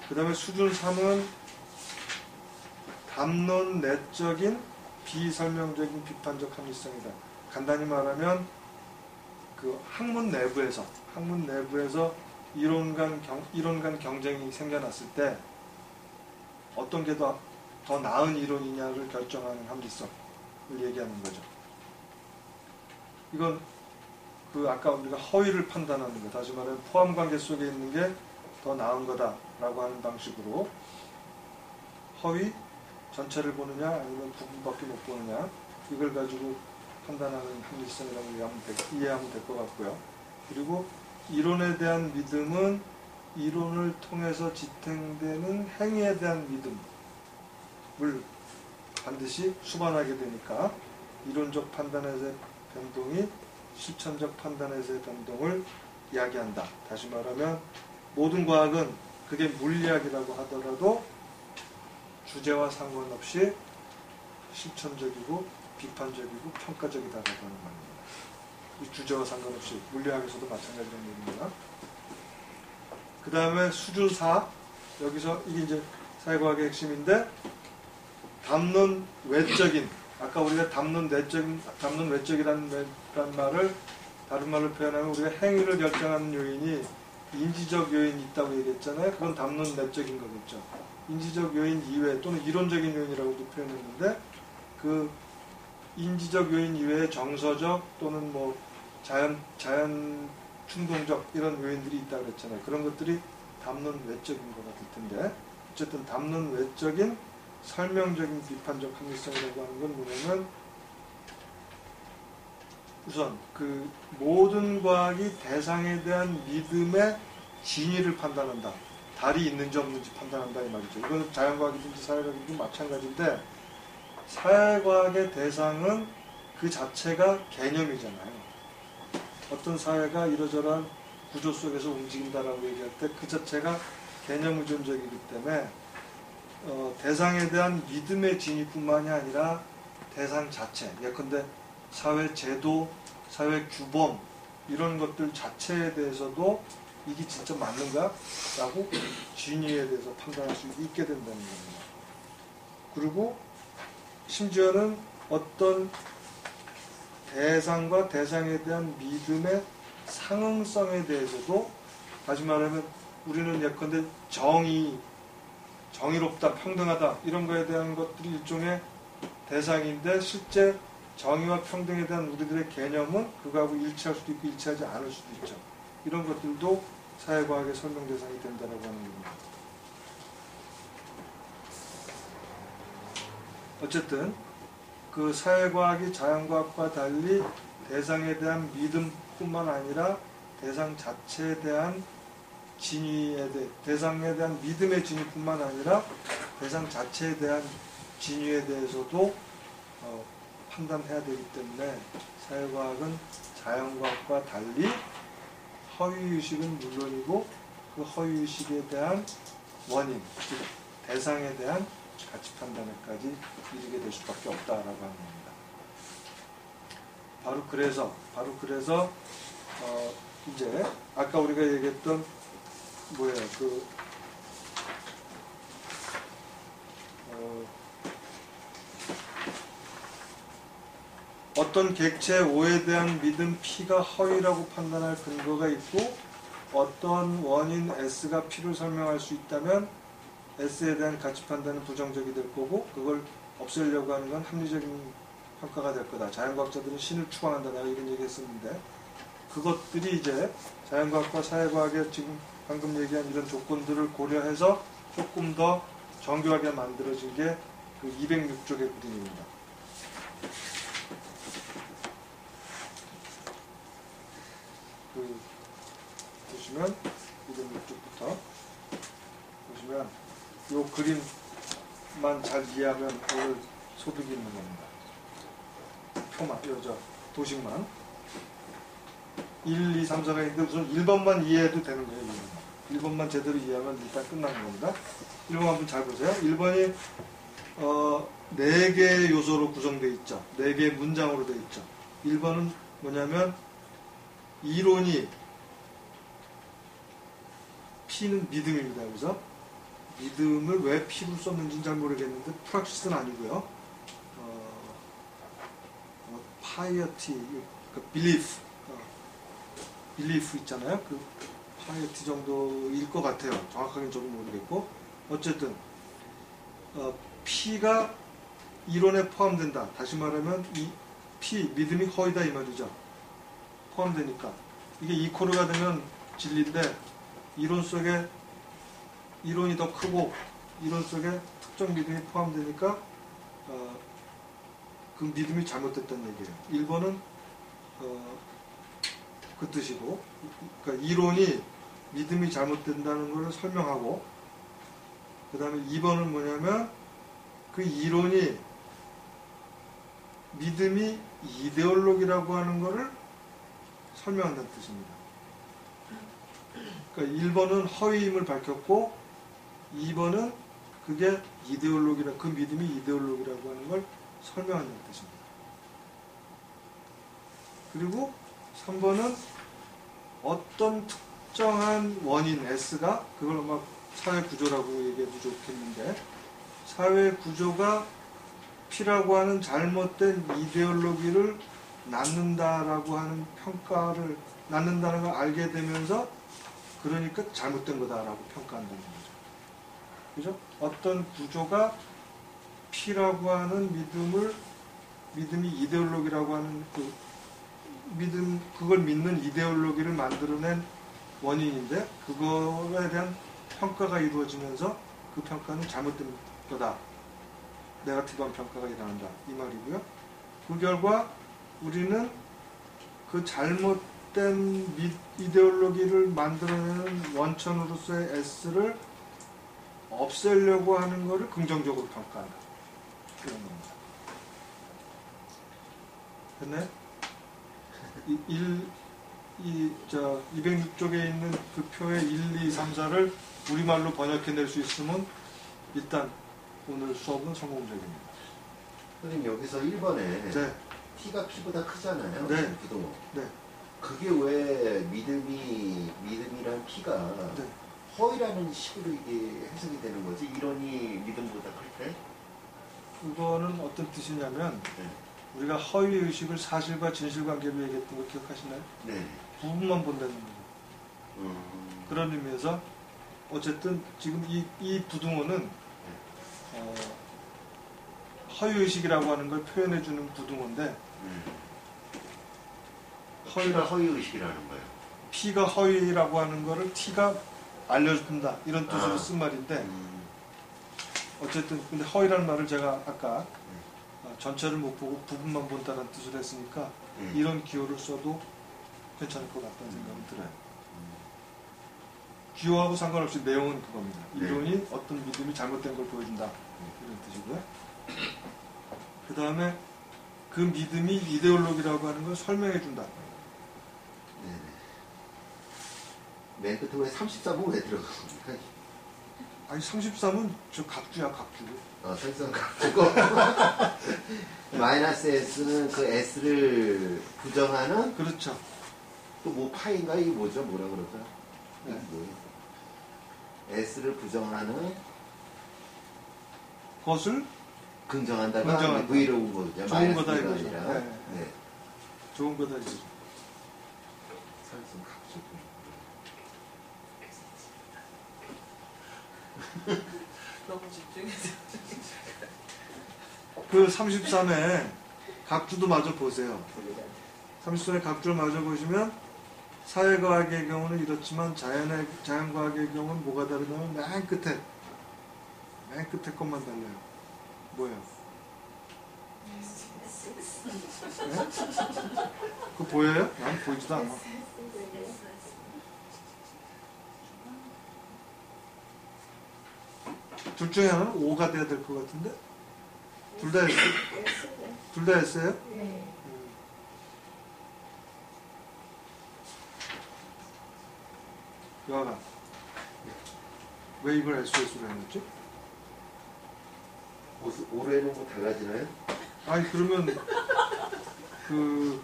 [SPEAKER 1] 그 다음에 수준 3은 담론 내적인 비설명적인 비판적 합리성이다. 간단히 말하면 그 학문 내부에서 이론 간 경쟁이 생겨났을 때 어떤 게 더 나은 이론이냐를 결정하는 합리성을 얘기하는 거죠. 이건 그 아까 우리가 허위를 판단하는 거, 다시 말하면 포함 관계 속에 있는 게 더 나은 거다라고 하는 방식으로 허위 전체를 보느냐 아니면 부분밖에 못 보느냐 이걸 가지고 판단하는 합리성이라고 이해하면 될 것 같고요. 그리고 이론에 대한 믿음은 이론을 통해서 지탱되는 행위에 대한 믿음을 반드시 수반하게 되니까 이론적 판단에서의 변동이 실천적 판단에서의 변동을 이야기한다. 다시 말하면 모든 과학은 그게 물리학이라고 하더라도 주제와 상관없이 실천적이고 비판적이고 평가적이다라고 하는 말입니다. 이 주제와 상관없이 물리학에서도 마찬가지라는 얘기입니다. 그 다음에 수준 4, 여기서 이게 이제 사회과학의 핵심인데 담론 외적인, 아까 우리가 담론 외적이라는 말을 다른 말로 표현하면 우리가 행위를 결정하는 요인이 인지적 요인이 있다고 얘기했잖아요. 그건 담론 내적인 거겠죠. 인지적 요인 이외 또는 이론적인 요인이라고도 표현했는데 그 인지적 요인 이외에 정서적 또는 뭐 자연 충동적 이런 요인들이 있다고 그랬잖아요. 그런 것들이 담론 외적인 것 같을 텐데 어쨌든 담론 외적인 설명적인 비판적 합리성이라고 하는 건 뭐냐면 우선 그 모든 과학이 대상에 대한 믿음의 진위를 판단한다. 달이 있는지 없는지 판단한다 이 말이죠. 이건 자연과학이든지 사회과학이든지 마찬가지인데 사회과학의 대상은 그 자체가 개념이잖아요. 어떤 사회가 이러저러한 구조 속에서 움직인다라고 얘기할 때 그 자체가 개념 의존적이기 때문에 대상에 대한 믿음의 진위뿐만이 아니라 대상 자체, 예컨대 사회 제도, 사회 규범 이런 것들 자체에 대해서도 이게 진짜 맞는가? 라고 진위에 대해서 판단할 수 있게 된다는 겁니다. 그리고 심지어는 어떤 대상과 대상에 대한 믿음의 상응성에 대해서도 다시 말하면 우리는 예컨대 정의롭다, 평등하다 이런 거에 대한 것들이 일종의 대상인데 실제 정의와 평등에 대한 우리들의 개념은 그거하고 일치할 수도 있고 일치하지 않을 수도 있죠. 이런 것들도 사회과학의 설명 대상이 된다라고 하는 겁니다. 어쨌든 그 사회과학이 자연과학과 달리 대상에 대한 믿음뿐만 아니라 대상 자체에 대한 대상에 대한 믿음의 진위뿐만 아니라 대상 자체에 대한 진위에 대해서도 판단해야 되기 때문에 사회과학은 자연과학과 달리 허위의식은 물론이고 그 허위의식에 대한 원인, 즉 대상에 대한 가치 판단에까지 이르게 될 수밖에 없다라고 하는 겁니다. 바로 그래서 이제 아까 우리가 얘기했던 어떤 객체의 O에 대한 믿음 P가 허위라고 판단할 근거가 있고 어떤 원인 S가 P를 설명할 수 있다면 S에 대한 가치 판단은 부정적이 될 거고 그걸 없애려고 하는 건 합리적인 평가가 될 거다. 자연과학자들은 신을 추구한다. 내가 이런 얘기 했었는데 그것들이 이제 자연과학과 사회과학의 지금 방금 얘기한 이런 조건들을 고려해서 조금 더 정교하게 만들어진 게 그 206쪽의 그림입니다. 보시면 206쪽부터 보시면 이 그림만 잘 이해하면 오늘 소득이 있는 겁니다. 표만, 도식만 1, 2, 3, 4가 있는데 우선 1번만 이해해도 되는 거예요. 1번만 제대로 이해하면 일단 끝나는 겁니다. 1번 한번 잘 보세요. 1번이 4개의 요소로 구성되어 있죠. 4개의 문장으로 되어 있죠. 1번은 뭐냐면 이론이 P는 믿음입니다. 그래서 믿음을 왜 P로 썼는지는 잘 모르겠는데 프락시스는 아니고요. piety, belief 있잖아요. 그 piety 정도일 것 같아요. 정확하게는 저도 모르겠고 어쨌든 P가 이론에 포함된다. 다시 말하면 이 P, 믿음이 허위다 이 말이죠. 포함되니까 이게 이코르가 되면 진리인데 이론 속에 이론이 더 크고 이론 속에 특정 믿음이 포함되니까 그 믿음이 잘못됐다는 얘기예요. 1번은 그 뜻이고 그러니까 이론이 믿음이 잘못된다는 것을 설명하고 그 다음에 2번은 뭐냐면 그 이론이 믿음이 이데올로기라고 하는 것을 설명한다는 뜻입니다. 그러니까 1번은 허위임을 밝혔고 2번은 그게 이데올로기라 그 믿음이 이데올로기라고 하는 걸 설명한다는 뜻입니다. 그리고 3번은 어떤 특정한 원인 S가 그걸 막 사회 구조라고 얘기해도 좋겠는데 사회 구조가 P라고 하는 잘못된 이데올로기를 낳는다라고 하는 평가를 낳는다는 걸 알게 되면서 그러니까 잘못된 거다라고 평가한다는 거죠. 그죠? 어떤 구조가 P라고 하는 믿음이 이데올로기라고 하는 그 그걸 믿는 이데올로기를 만들어낸 원인인데 그거에 대한 평가가 이루어지면서 그 평가는 잘못된 거다. 네거티브한 평가가 일어난다. 이 말이고요. 그 결과 우리는 그 잘못된 이데올로기를 만들어내는 원천으로서의 S를 없애려고 하는 것을 긍정적으로 평가한다. 그런 겁니다. 됐나요? 206쪽에 있는 그 표의 1, 2, 3, 4를 우리말로 번역해낼 수 있으면 일단 오늘 수업은 성공적입니다.
[SPEAKER 2] 선생님 여기서 1번에
[SPEAKER 1] 네.
[SPEAKER 2] T가 P보다 크잖아요.
[SPEAKER 1] 네.
[SPEAKER 2] 부동.
[SPEAKER 1] 네.
[SPEAKER 2] 그게 왜 믿음이란 P가
[SPEAKER 1] 네.
[SPEAKER 2] 허위라는 식으로 이게 해석이 되는 거지? 이론이 믿음보다 클 때?
[SPEAKER 1] 그거는 어떤 뜻이냐면
[SPEAKER 2] 네.
[SPEAKER 1] 우리가 허위의식을 사실과 진실관계로 얘기했던 거 기억하시나요?
[SPEAKER 2] 네.
[SPEAKER 1] 부분만 본다는 거죠. 그런 의미에서 어쨌든 지금 이 부등호는 허위의식이라고 하는 걸 표현해주는 부등호인데
[SPEAKER 2] P가 허위 의식이라는 거예요.
[SPEAKER 1] P가 허위라고 하는 거를 T가 알려준다 이런 뜻으로 쓴 말인데 어쨌든 근데 허위라는 말을 제가 아까 전체를 못 보고 부분만 본다는 뜻으로 했으니까 이런 기호를 써도 괜찮을 것 같다는 생각이 들어요. 기호하고 상관없이 내용은 그겁니다. 이론이 어떤 믿음이 잘못된 걸 보여준다 이런 뜻이고요. 그 다음에 그 믿음이 이데올로기라고 하는 걸 설명해 준다.
[SPEAKER 2] 네네. 맨 끝에 왜 33은 왜 들어간 겁니까?
[SPEAKER 1] 아니 33은 저 각주야 각주.
[SPEAKER 2] 33 갖고 마이너스 S는 그 S를 부정하는
[SPEAKER 1] 그렇죠.
[SPEAKER 2] 또 뭐 파인가 이게 뭐죠? 뭐라 그러죠?
[SPEAKER 1] 네.
[SPEAKER 2] 뭐예요? S를 부정하는
[SPEAKER 1] 것을
[SPEAKER 2] 긍정한다가
[SPEAKER 1] 긍정한다.
[SPEAKER 2] V로 온 거죠.
[SPEAKER 1] 좋은 거다
[SPEAKER 2] 마이너스 V가
[SPEAKER 1] 이거죠.
[SPEAKER 2] 아니라.
[SPEAKER 1] 네.
[SPEAKER 2] 네.
[SPEAKER 1] 좋은 거다 이거죠.
[SPEAKER 2] 설성 각주.
[SPEAKER 3] 너무 집중해서.
[SPEAKER 1] 그 33에 각주도 마저 보세요. 33의 각주를 마저 보시면 사회과학의 경우는 이렇지만 자연과학의 경우는 뭐가 다르냐면 맨 끝에 것만 달라요. 뭐예요? 네? 그거 보여요? 난 보이지도 않아. 둘 중에 하나는 O가 돼야 될 것 같은데? 둘 다 했어요? 둘 다 했어요?
[SPEAKER 4] 네.
[SPEAKER 1] 여하가 왜 이걸 SS로 해놨지?
[SPEAKER 2] 올해는 뭐 달라지나요?
[SPEAKER 1] 아니 그러면 그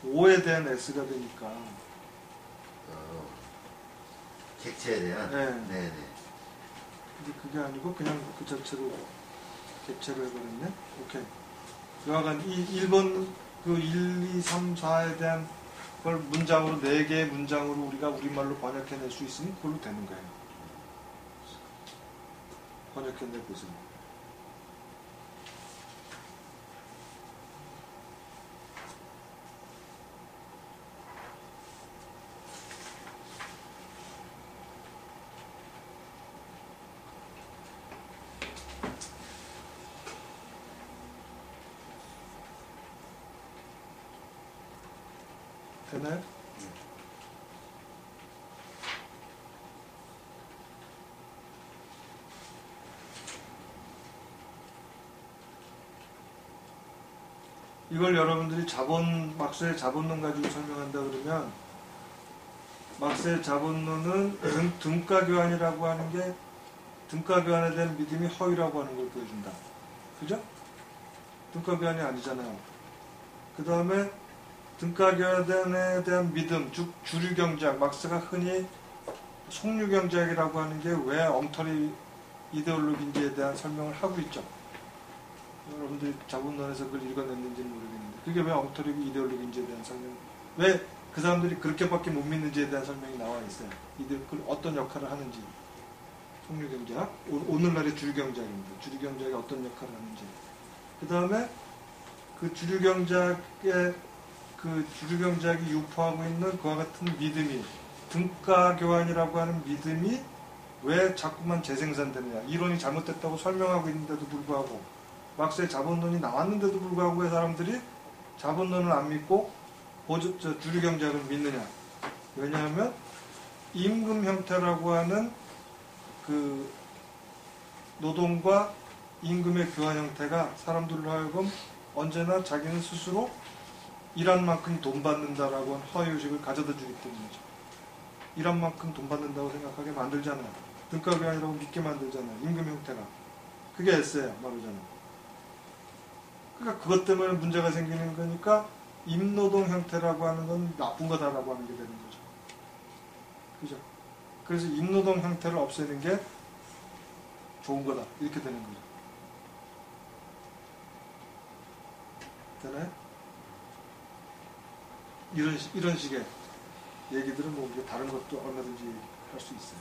[SPEAKER 1] 5에 대한 S가 되니까
[SPEAKER 2] 객체에 대한?
[SPEAKER 1] 네.
[SPEAKER 2] 네네.
[SPEAKER 1] 근데 그게 아니고 그냥 그 자체로 객체로 해버렸네? 오케이. 여하간 이 1번 그 1, 2, 3, 4에 대한 걸 문장으로 4개의 문장으로 우리가 우리말로 번역해낼 수 있으면 그걸로 되는 거예요. 번역해내 보세요. 되나요? 이걸 여러분들이 막스의 자본론 가지고 설명한다 그러면 막스의 자본론은 등가 교환이라고 하는 게 등가 교환에 대한 믿음이 허위라고 하는 걸 보여준다. 그죠? 등가 교환이 아니잖아요. 그 다음에 등가 교환에 대한 믿음, 즉 주류경제학, 막스가 흔히 속류경제학이라고 하는 게 왜 엉터리 이데올로기인지에 대한 설명을 하고 있죠. 여러분들이 자본론에서 그걸 읽어냈는지는 모르겠는데 그게 왜 엉터리 이데올로기인지에 대한 설명, 왜 그 사람들이 그렇게밖에 못 믿는지에 대한 설명이 나와 있어요. 그 어떤 역할을 하는지. 속류경제학, 오늘날의 주류경제학입니다. 주류경제학이 어떤 역할을 하는지. 그 다음에 그 주류경제학이 유포하고 있는 그와 같은 믿음이, 등가 교환이라고 하는 믿음이 왜 자꾸만 재생산되느냐. 이론이 잘못됐다고 설명하고 있는데도 불구하고, 막스의 자본론이 나왔는데도 불구하고 왜 사람들이 자본론을 안 믿고 주류경제학을 믿느냐. 왜냐하면 임금 형태라고 하는 그 노동과 임금의 교환 형태가 사람들로 하여금 언제나 자기는 스스로 일한 만큼 돈 받는다라고 하는 허위의식을 가져다 주기 때문이죠. 일한 만큼 돈 받는다고 생각하게 만들잖아요. 등가 교환이라고 믿게 만들잖아요. 임금 형태가. 그게 S예요. 말하자면. 그러니까 그것 때문에 문제가 생기는 거니까 임노동 형태라고 하는 건 나쁜 거다라고 하는 게 되는 거죠. 그죠? 그래서 임노동 형태를 없애는 게 좋은 거다. 이렇게 되는 거죠. 되나요? 이런 식의 얘기들은 뭐 우리가 다른 것도 얼마든지 할 수 있어요.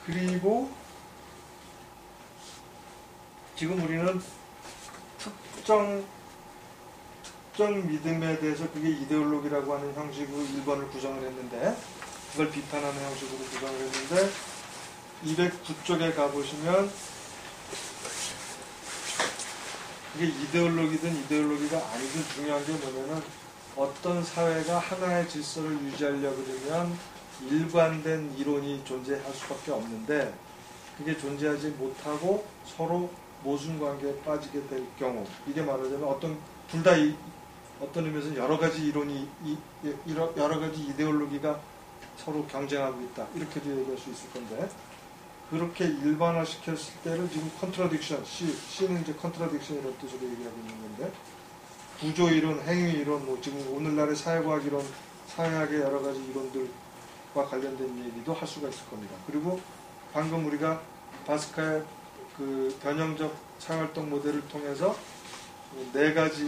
[SPEAKER 1] 그리고 지금 우리는 특정 믿음에 대해서 그게 이데올로기라고 하는 형식으로 1번을 구성을 했는데, 그걸 비판하는 형식으로 구성을 했는데, 209쪽에 가보시면 그게 이데올로기든 이데올로기가 아니든 중요한 게 뭐냐면, 어떤 사회가 하나의 질서를 유지하려고 그러면 일관된 이론이 존재할 수밖에 없는데, 그게 존재하지 못하고 서로 모순관계에 빠지게 될 경우, 이게 말하자면 둘 다 어떤 의미에서는 여러 가지 이론이, 여러 가지 이데올로기가 서로 경쟁하고 있다, 이렇게도 얘기할 수 있을 건데, 그렇게 일반화시켰을 때를 지금 컨트라딕션, C는 이제 컨트라딕션이라는 뜻으로 얘기하고 있는 건데, 구조 이론, 행위 이론, 뭐 지금 오늘날의 사회과학 이론, 사회학의 여러 가지 이론들과 관련된 얘기도 할 수가 있을 겁니다. 그리고 방금 우리가 바스카의 그 변형적 사회활동 모델을 통해서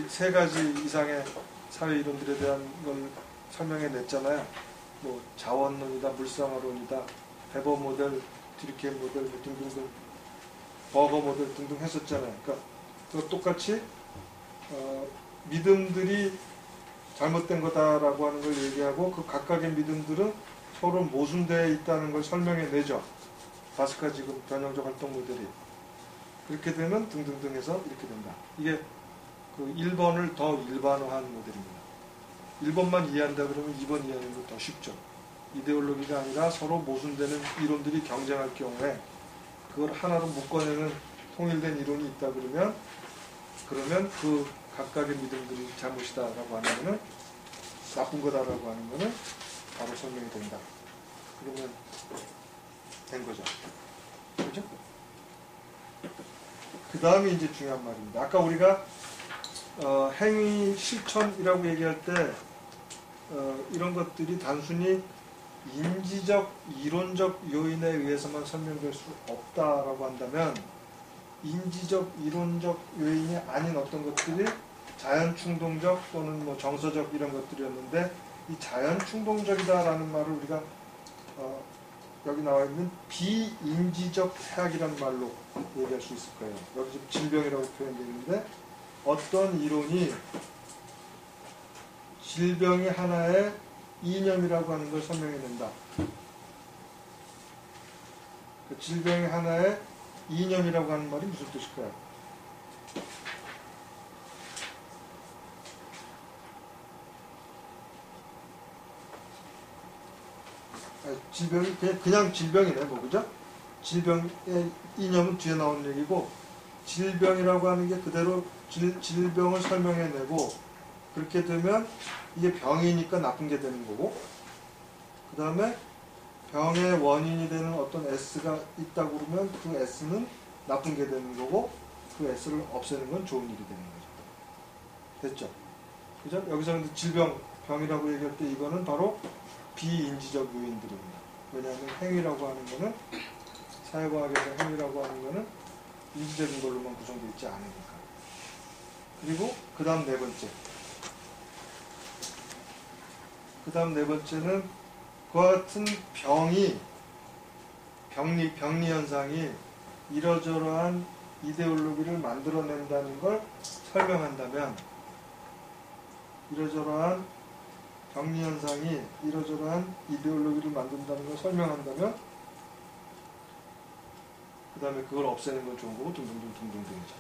[SPEAKER 1] 세 가지 이상의 사회 이론들에 대한 걸 설명해 냈잖아요. 뭐 자원론이다, 물상화론이다, 베버 모델, 드리켄 모델 등등등, 버거 모델 등등 했었잖아요. 그러니까 그 똑같이 믿음들이 잘못된 거다라고 하는 걸 얘기하고, 그 각각의 믿음들은 서로 모순되어 있다는 걸 설명해 내죠. 바스카 지금 변형적 활동 모델이. 그렇게 되면 등등등 해서 이렇게 된다. 이게 그 1번을 더 일반화한 모델입니다. 1번만 이해한다 그러면 2번 이해하는 거 더 쉽죠. 이데올로기가 아니라 서로 모순되는 이론들이 경쟁할 경우에 그걸 하나로 묶어내는 통일된 이론이 있다 그러면 그 각각의 믿음들이 잘못이다라고 하는 거는, 나쁜 거다라고 하는 거는 바로 설명이 된다. 그러면 된 거죠. 그죠? 그 다음에 이제 중요한 말입니다. 아까 우리가 행위 실천이라고 얘기할 때 이런 것들이 단순히 인지적, 이론적 요인에 의해서만 설명될 수 없다라고 한다면, 인지적, 이론적 요인이 아닌 어떤 것들이 자연 충동적 또는 뭐 정서적 이런 것들이었는데, 이 자연 충동적이다라는 말을 우리가 여기 나와 있는 비인지적 해악이라는 말로 얘기할 수 있을 거예요. 여기 지금 질병이라고 표현되어 있는데, 어떤 이론이 질병이 하나의 이념이라고 하는 걸 설명해낸다. 그 질병이 하나의 이념이라고 하는 말이 무슨 뜻일까요? 질병이 그냥 질병이네, 뭐, 그죠? 질병의 이념은 뒤에 나오는 얘기고, 질병이라고 하는 게 그대로 질병을 설명해내고, 그렇게 되면 이게 병이니까 나쁜 게 되는 거고, 그 다음에 병의 원인이 되는 어떤 S가 있다고 그러면 그 S는 나쁜 게 되는 거고, 그 S를 없애는 건 좋은 일이 되는 거죠. 됐죠? 그죠? 여기서 근데 병이라고 얘기할 때 이거는 바로 비인지적 요인들입니다. 왜냐하면 행위라고 하는 거는, 사회과학에서 행위라고 하는 거는 인지적인 걸로만 구성되어 있지 않으니까. 그리고 그 다음 네 번째는 그와 같은 병리 현상이 이러저러한 이데올로기를 만들어낸다는 걸 설명한다면, 이러저러한 병리 현상이 이러저러한 이데올로기를 만든다는 걸 설명한다면, 그 다음에 그걸 없애는 건 좋은 거고, 등등등등등이죠.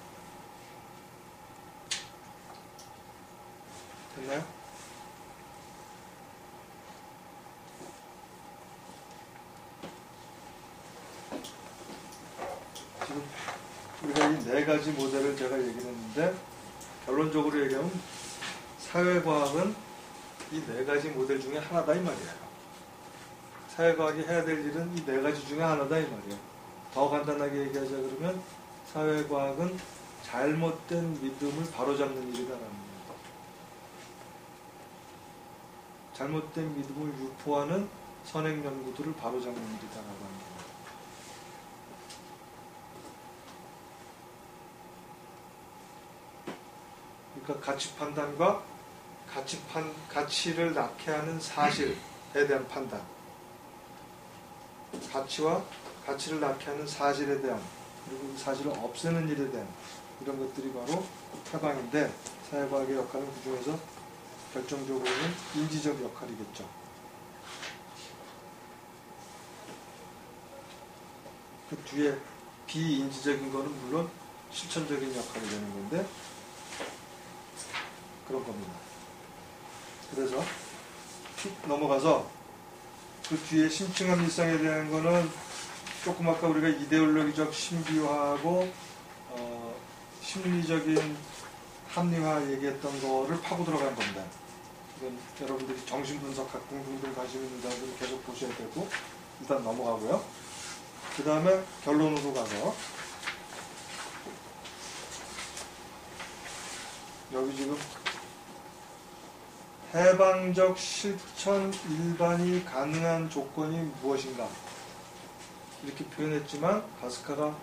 [SPEAKER 1] 됐나요? 지금 우리가 이 네 가지 모델을 제가 얘기를 했는데, 결론적으로 얘기하면 사회과학은 이 네 가지 모델 중에 하나다 이 말이에요. 사회과학이 해야 될 일은 이 네 가지 중에 하나다 이 말이에요. 더 간단하게 얘기하자 그러면 사회과학은 잘못된 믿음을 바로잡는 일이다라는 겁니다. 잘못된 믿음을 유포하는 선행 연구들을 바로잡는 일이다라고 하는 겁니다. 그러니까 가치 판단과 가치를 낳게 하는 사실에 대한 판단, 가치를 낳게 하는 사실에 대한, 그리고 사실을 없애는 일에 대한 이런 것들이 바로 해방인데, 사회과학의 역할은 그 중에서 결정적으로는 인지적 역할이겠죠. 그 뒤에 비인지적인 거는 물론 실천적인 역할이 되는 건데, 그런 겁니다. 그래서 넘어가서 그 뒤에 심층한 일상에 대한 거는 조금 아까 우리가 이데올로기적 신비화하고 심리적인 합리화 얘기했던 거를 파고 들어간 겁니다. 이건 여러분들이 정신분석학 등등 관심 있는 사람들은 계속 보셔야 되고, 일단 넘어가고요. 그 다음에 결론으로 가서, 여기 지금 해방적 실천 일반이 가능한 조건이 무엇인가 이렇게 표현했지만, 바스카가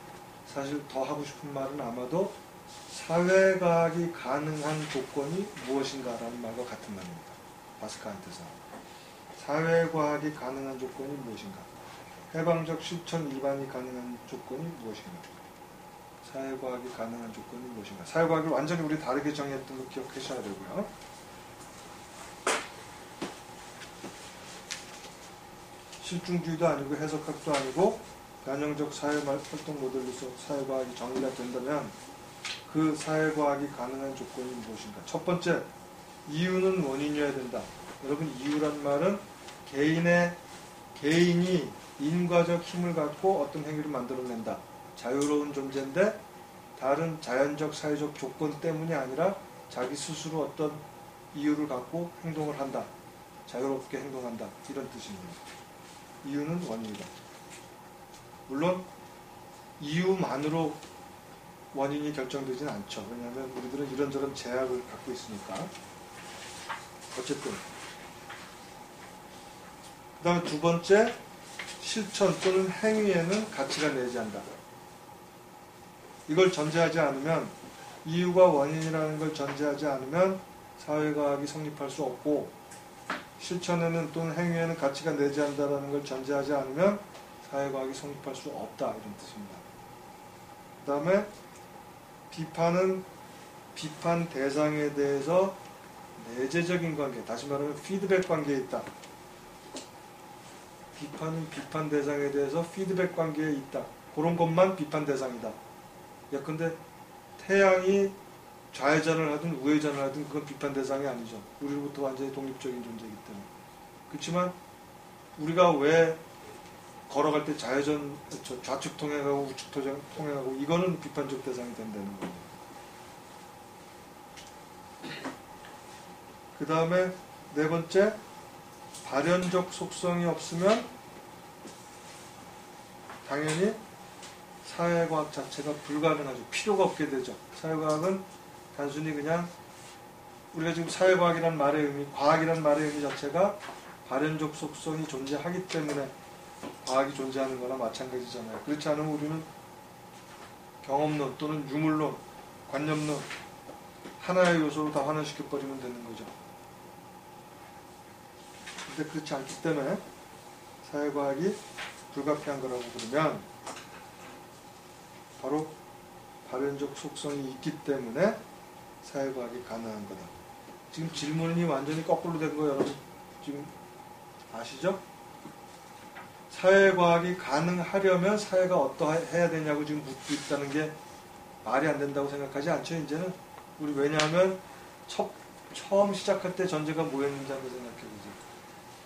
[SPEAKER 1] 사실 더 하고 싶은 말은 아마도 사회과학이 가능한 조건이 무엇인가라는 말과 같은 말입니다. 바스카한테서 사회과학이 가능한 조건이 무엇인가, 해방적 실천 일반이 가능한 조건이 무엇인가, 사회과학이 가능한 조건이 무엇인가. 사회과학을 완전히 우리 다르게 정의했던 거 기억하셔야 되고요. 실증주의도 아니고 해석학도 아니고 변형적 사회활동 모델로서 사회과학이 정의가 된다면 그 사회과학이 가능한 조건이 무엇인가. 첫 번째, 이유는 원인이어야 된다. 여러분, 이유란 말은 개인이 인과적 힘을 갖고 어떤 행위를 만들어낸다. 자유로운 존재인데 다른 자연적 사회적 조건 때문이 아니라 자기 스스로 어떤 이유를 갖고 행동을 한다. 자유롭게 행동한다. 이런 뜻입니다. 이유는 원인이다. 물론 이유만으로 원인이 결정되지는 않죠. 왜냐하면 우리들은 이런저런 제약을 갖고 있으니까. 어쨌든 그 다음에 두 번째, 실천 또는 행위에는 가치가 내재한다. 이걸 전제하지 않으면, 이유가 원인이라는 걸 전제하지 않으면 사회과학이 성립할 수 없고, 실천에는 또는 행위에는 가치가 내재한다는 걸 전제하지 않으면 사회과학이 성립할 수 없다. 이런 뜻입니다. 그 다음에 비판은 비판 대상에 대해서 내재적인 관계, 다시 말하면 피드백 관계에 있다. 비판은 비판 대상에 대해서 피드백 관계에 있다. 그런 것만 비판 대상이다. 예컨대 태양이 좌회전을 하든 우회전을 하든 그건 비판 대상이 아니죠. 우리로부터 완전히 독립적인 존재이기 때문에. 그렇지만 우리가 왜 걸어갈 때 좌측 통행하고 우측 통행하고, 이거는 비판적 대상이 된다는 거예요. 그 다음에 네 번째, 발현적 속성이 없으면 당연히 사회과학 자체가 불가능하죠. 필요가 없게 되죠. 사회과학은 단순히 그냥 우리가 지금 사회과학이라는 말의 의미, 과학이라는 말의 의미 자체가 발현적 속성이 존재하기 때문에 과학이 존재하는 거나 마찬가지잖아요. 그렇지 않으면 우리는 경험론 또는 유물론, 관념론 하나의 요소로 다 환원시켜버리면 되는 거죠. 근데 그렇지 않기 때문에 사회과학이 불가피한 거라고 그러면, 바로 발현적 속성이 있기 때문에 사회과학이 가능한 거다. 지금 질문이 완전히 거꾸로 된 거 여러분 지금 아시죠? 사회과학이 가능하려면 사회가 어떠해야 되냐고 지금 묻고 있다는 게 말이 안 된다고 생각하지 않죠, 이제는? 우리 왜냐하면 처음 시작할 때 전제가 뭐였는지 한번 생각해보세요.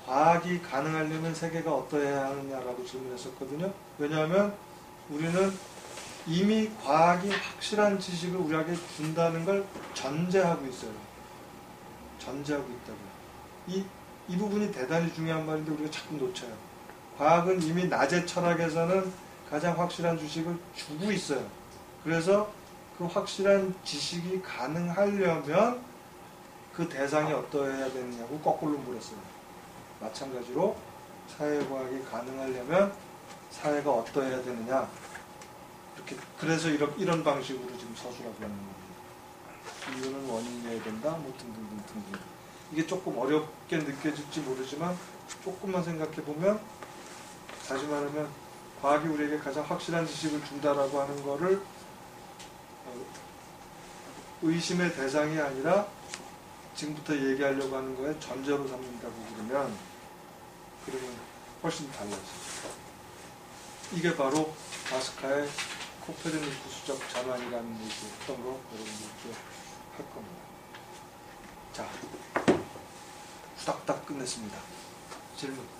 [SPEAKER 1] 과학이 가능하려면 세계가 어떠해야 하느냐라고 질문했었거든요. 왜냐하면 우리는 이미 과학이 확실한 지식을 우리에게 준다는 걸 전제하고 있어요. 전제하고 있다고요. 이 부분이 대단히 중요한 말인데 우리가 자꾸 놓쳐요. 과학은 이미 낮의 철학에서는 가장 확실한 지식을 주고 있어요. 그래서 그 확실한 지식이 가능하려면 그 대상이 어떠해야 되느냐고 거꾸로 물었어요. 마찬가지로 사회과학이 가능하려면 사회가 어떠해야 되느냐, 이렇게, 그래서 이런 방식으로 지금 서술하고 있는 겁니다. 이유는 원인이어야 된다, 뭐 등등등. 이게 조금 어렵게 느껴질지 모르지만 조금만 생각해 보면 다시 말하면 과학이 우리에게 가장 확실한 지식을 준다라고 하는 거를 의심의 대상이 아니라 지금부터 얘기하려고 하는 거에 전제로 삼는다고 그러면 훨씬 달라져요. 이게 바로 바스카의 코페르니쿠스적 전환이라는 얘기였던 거 여러분들께 할 겁니다. 자, 후닥닥 끝냈습니다. 질문.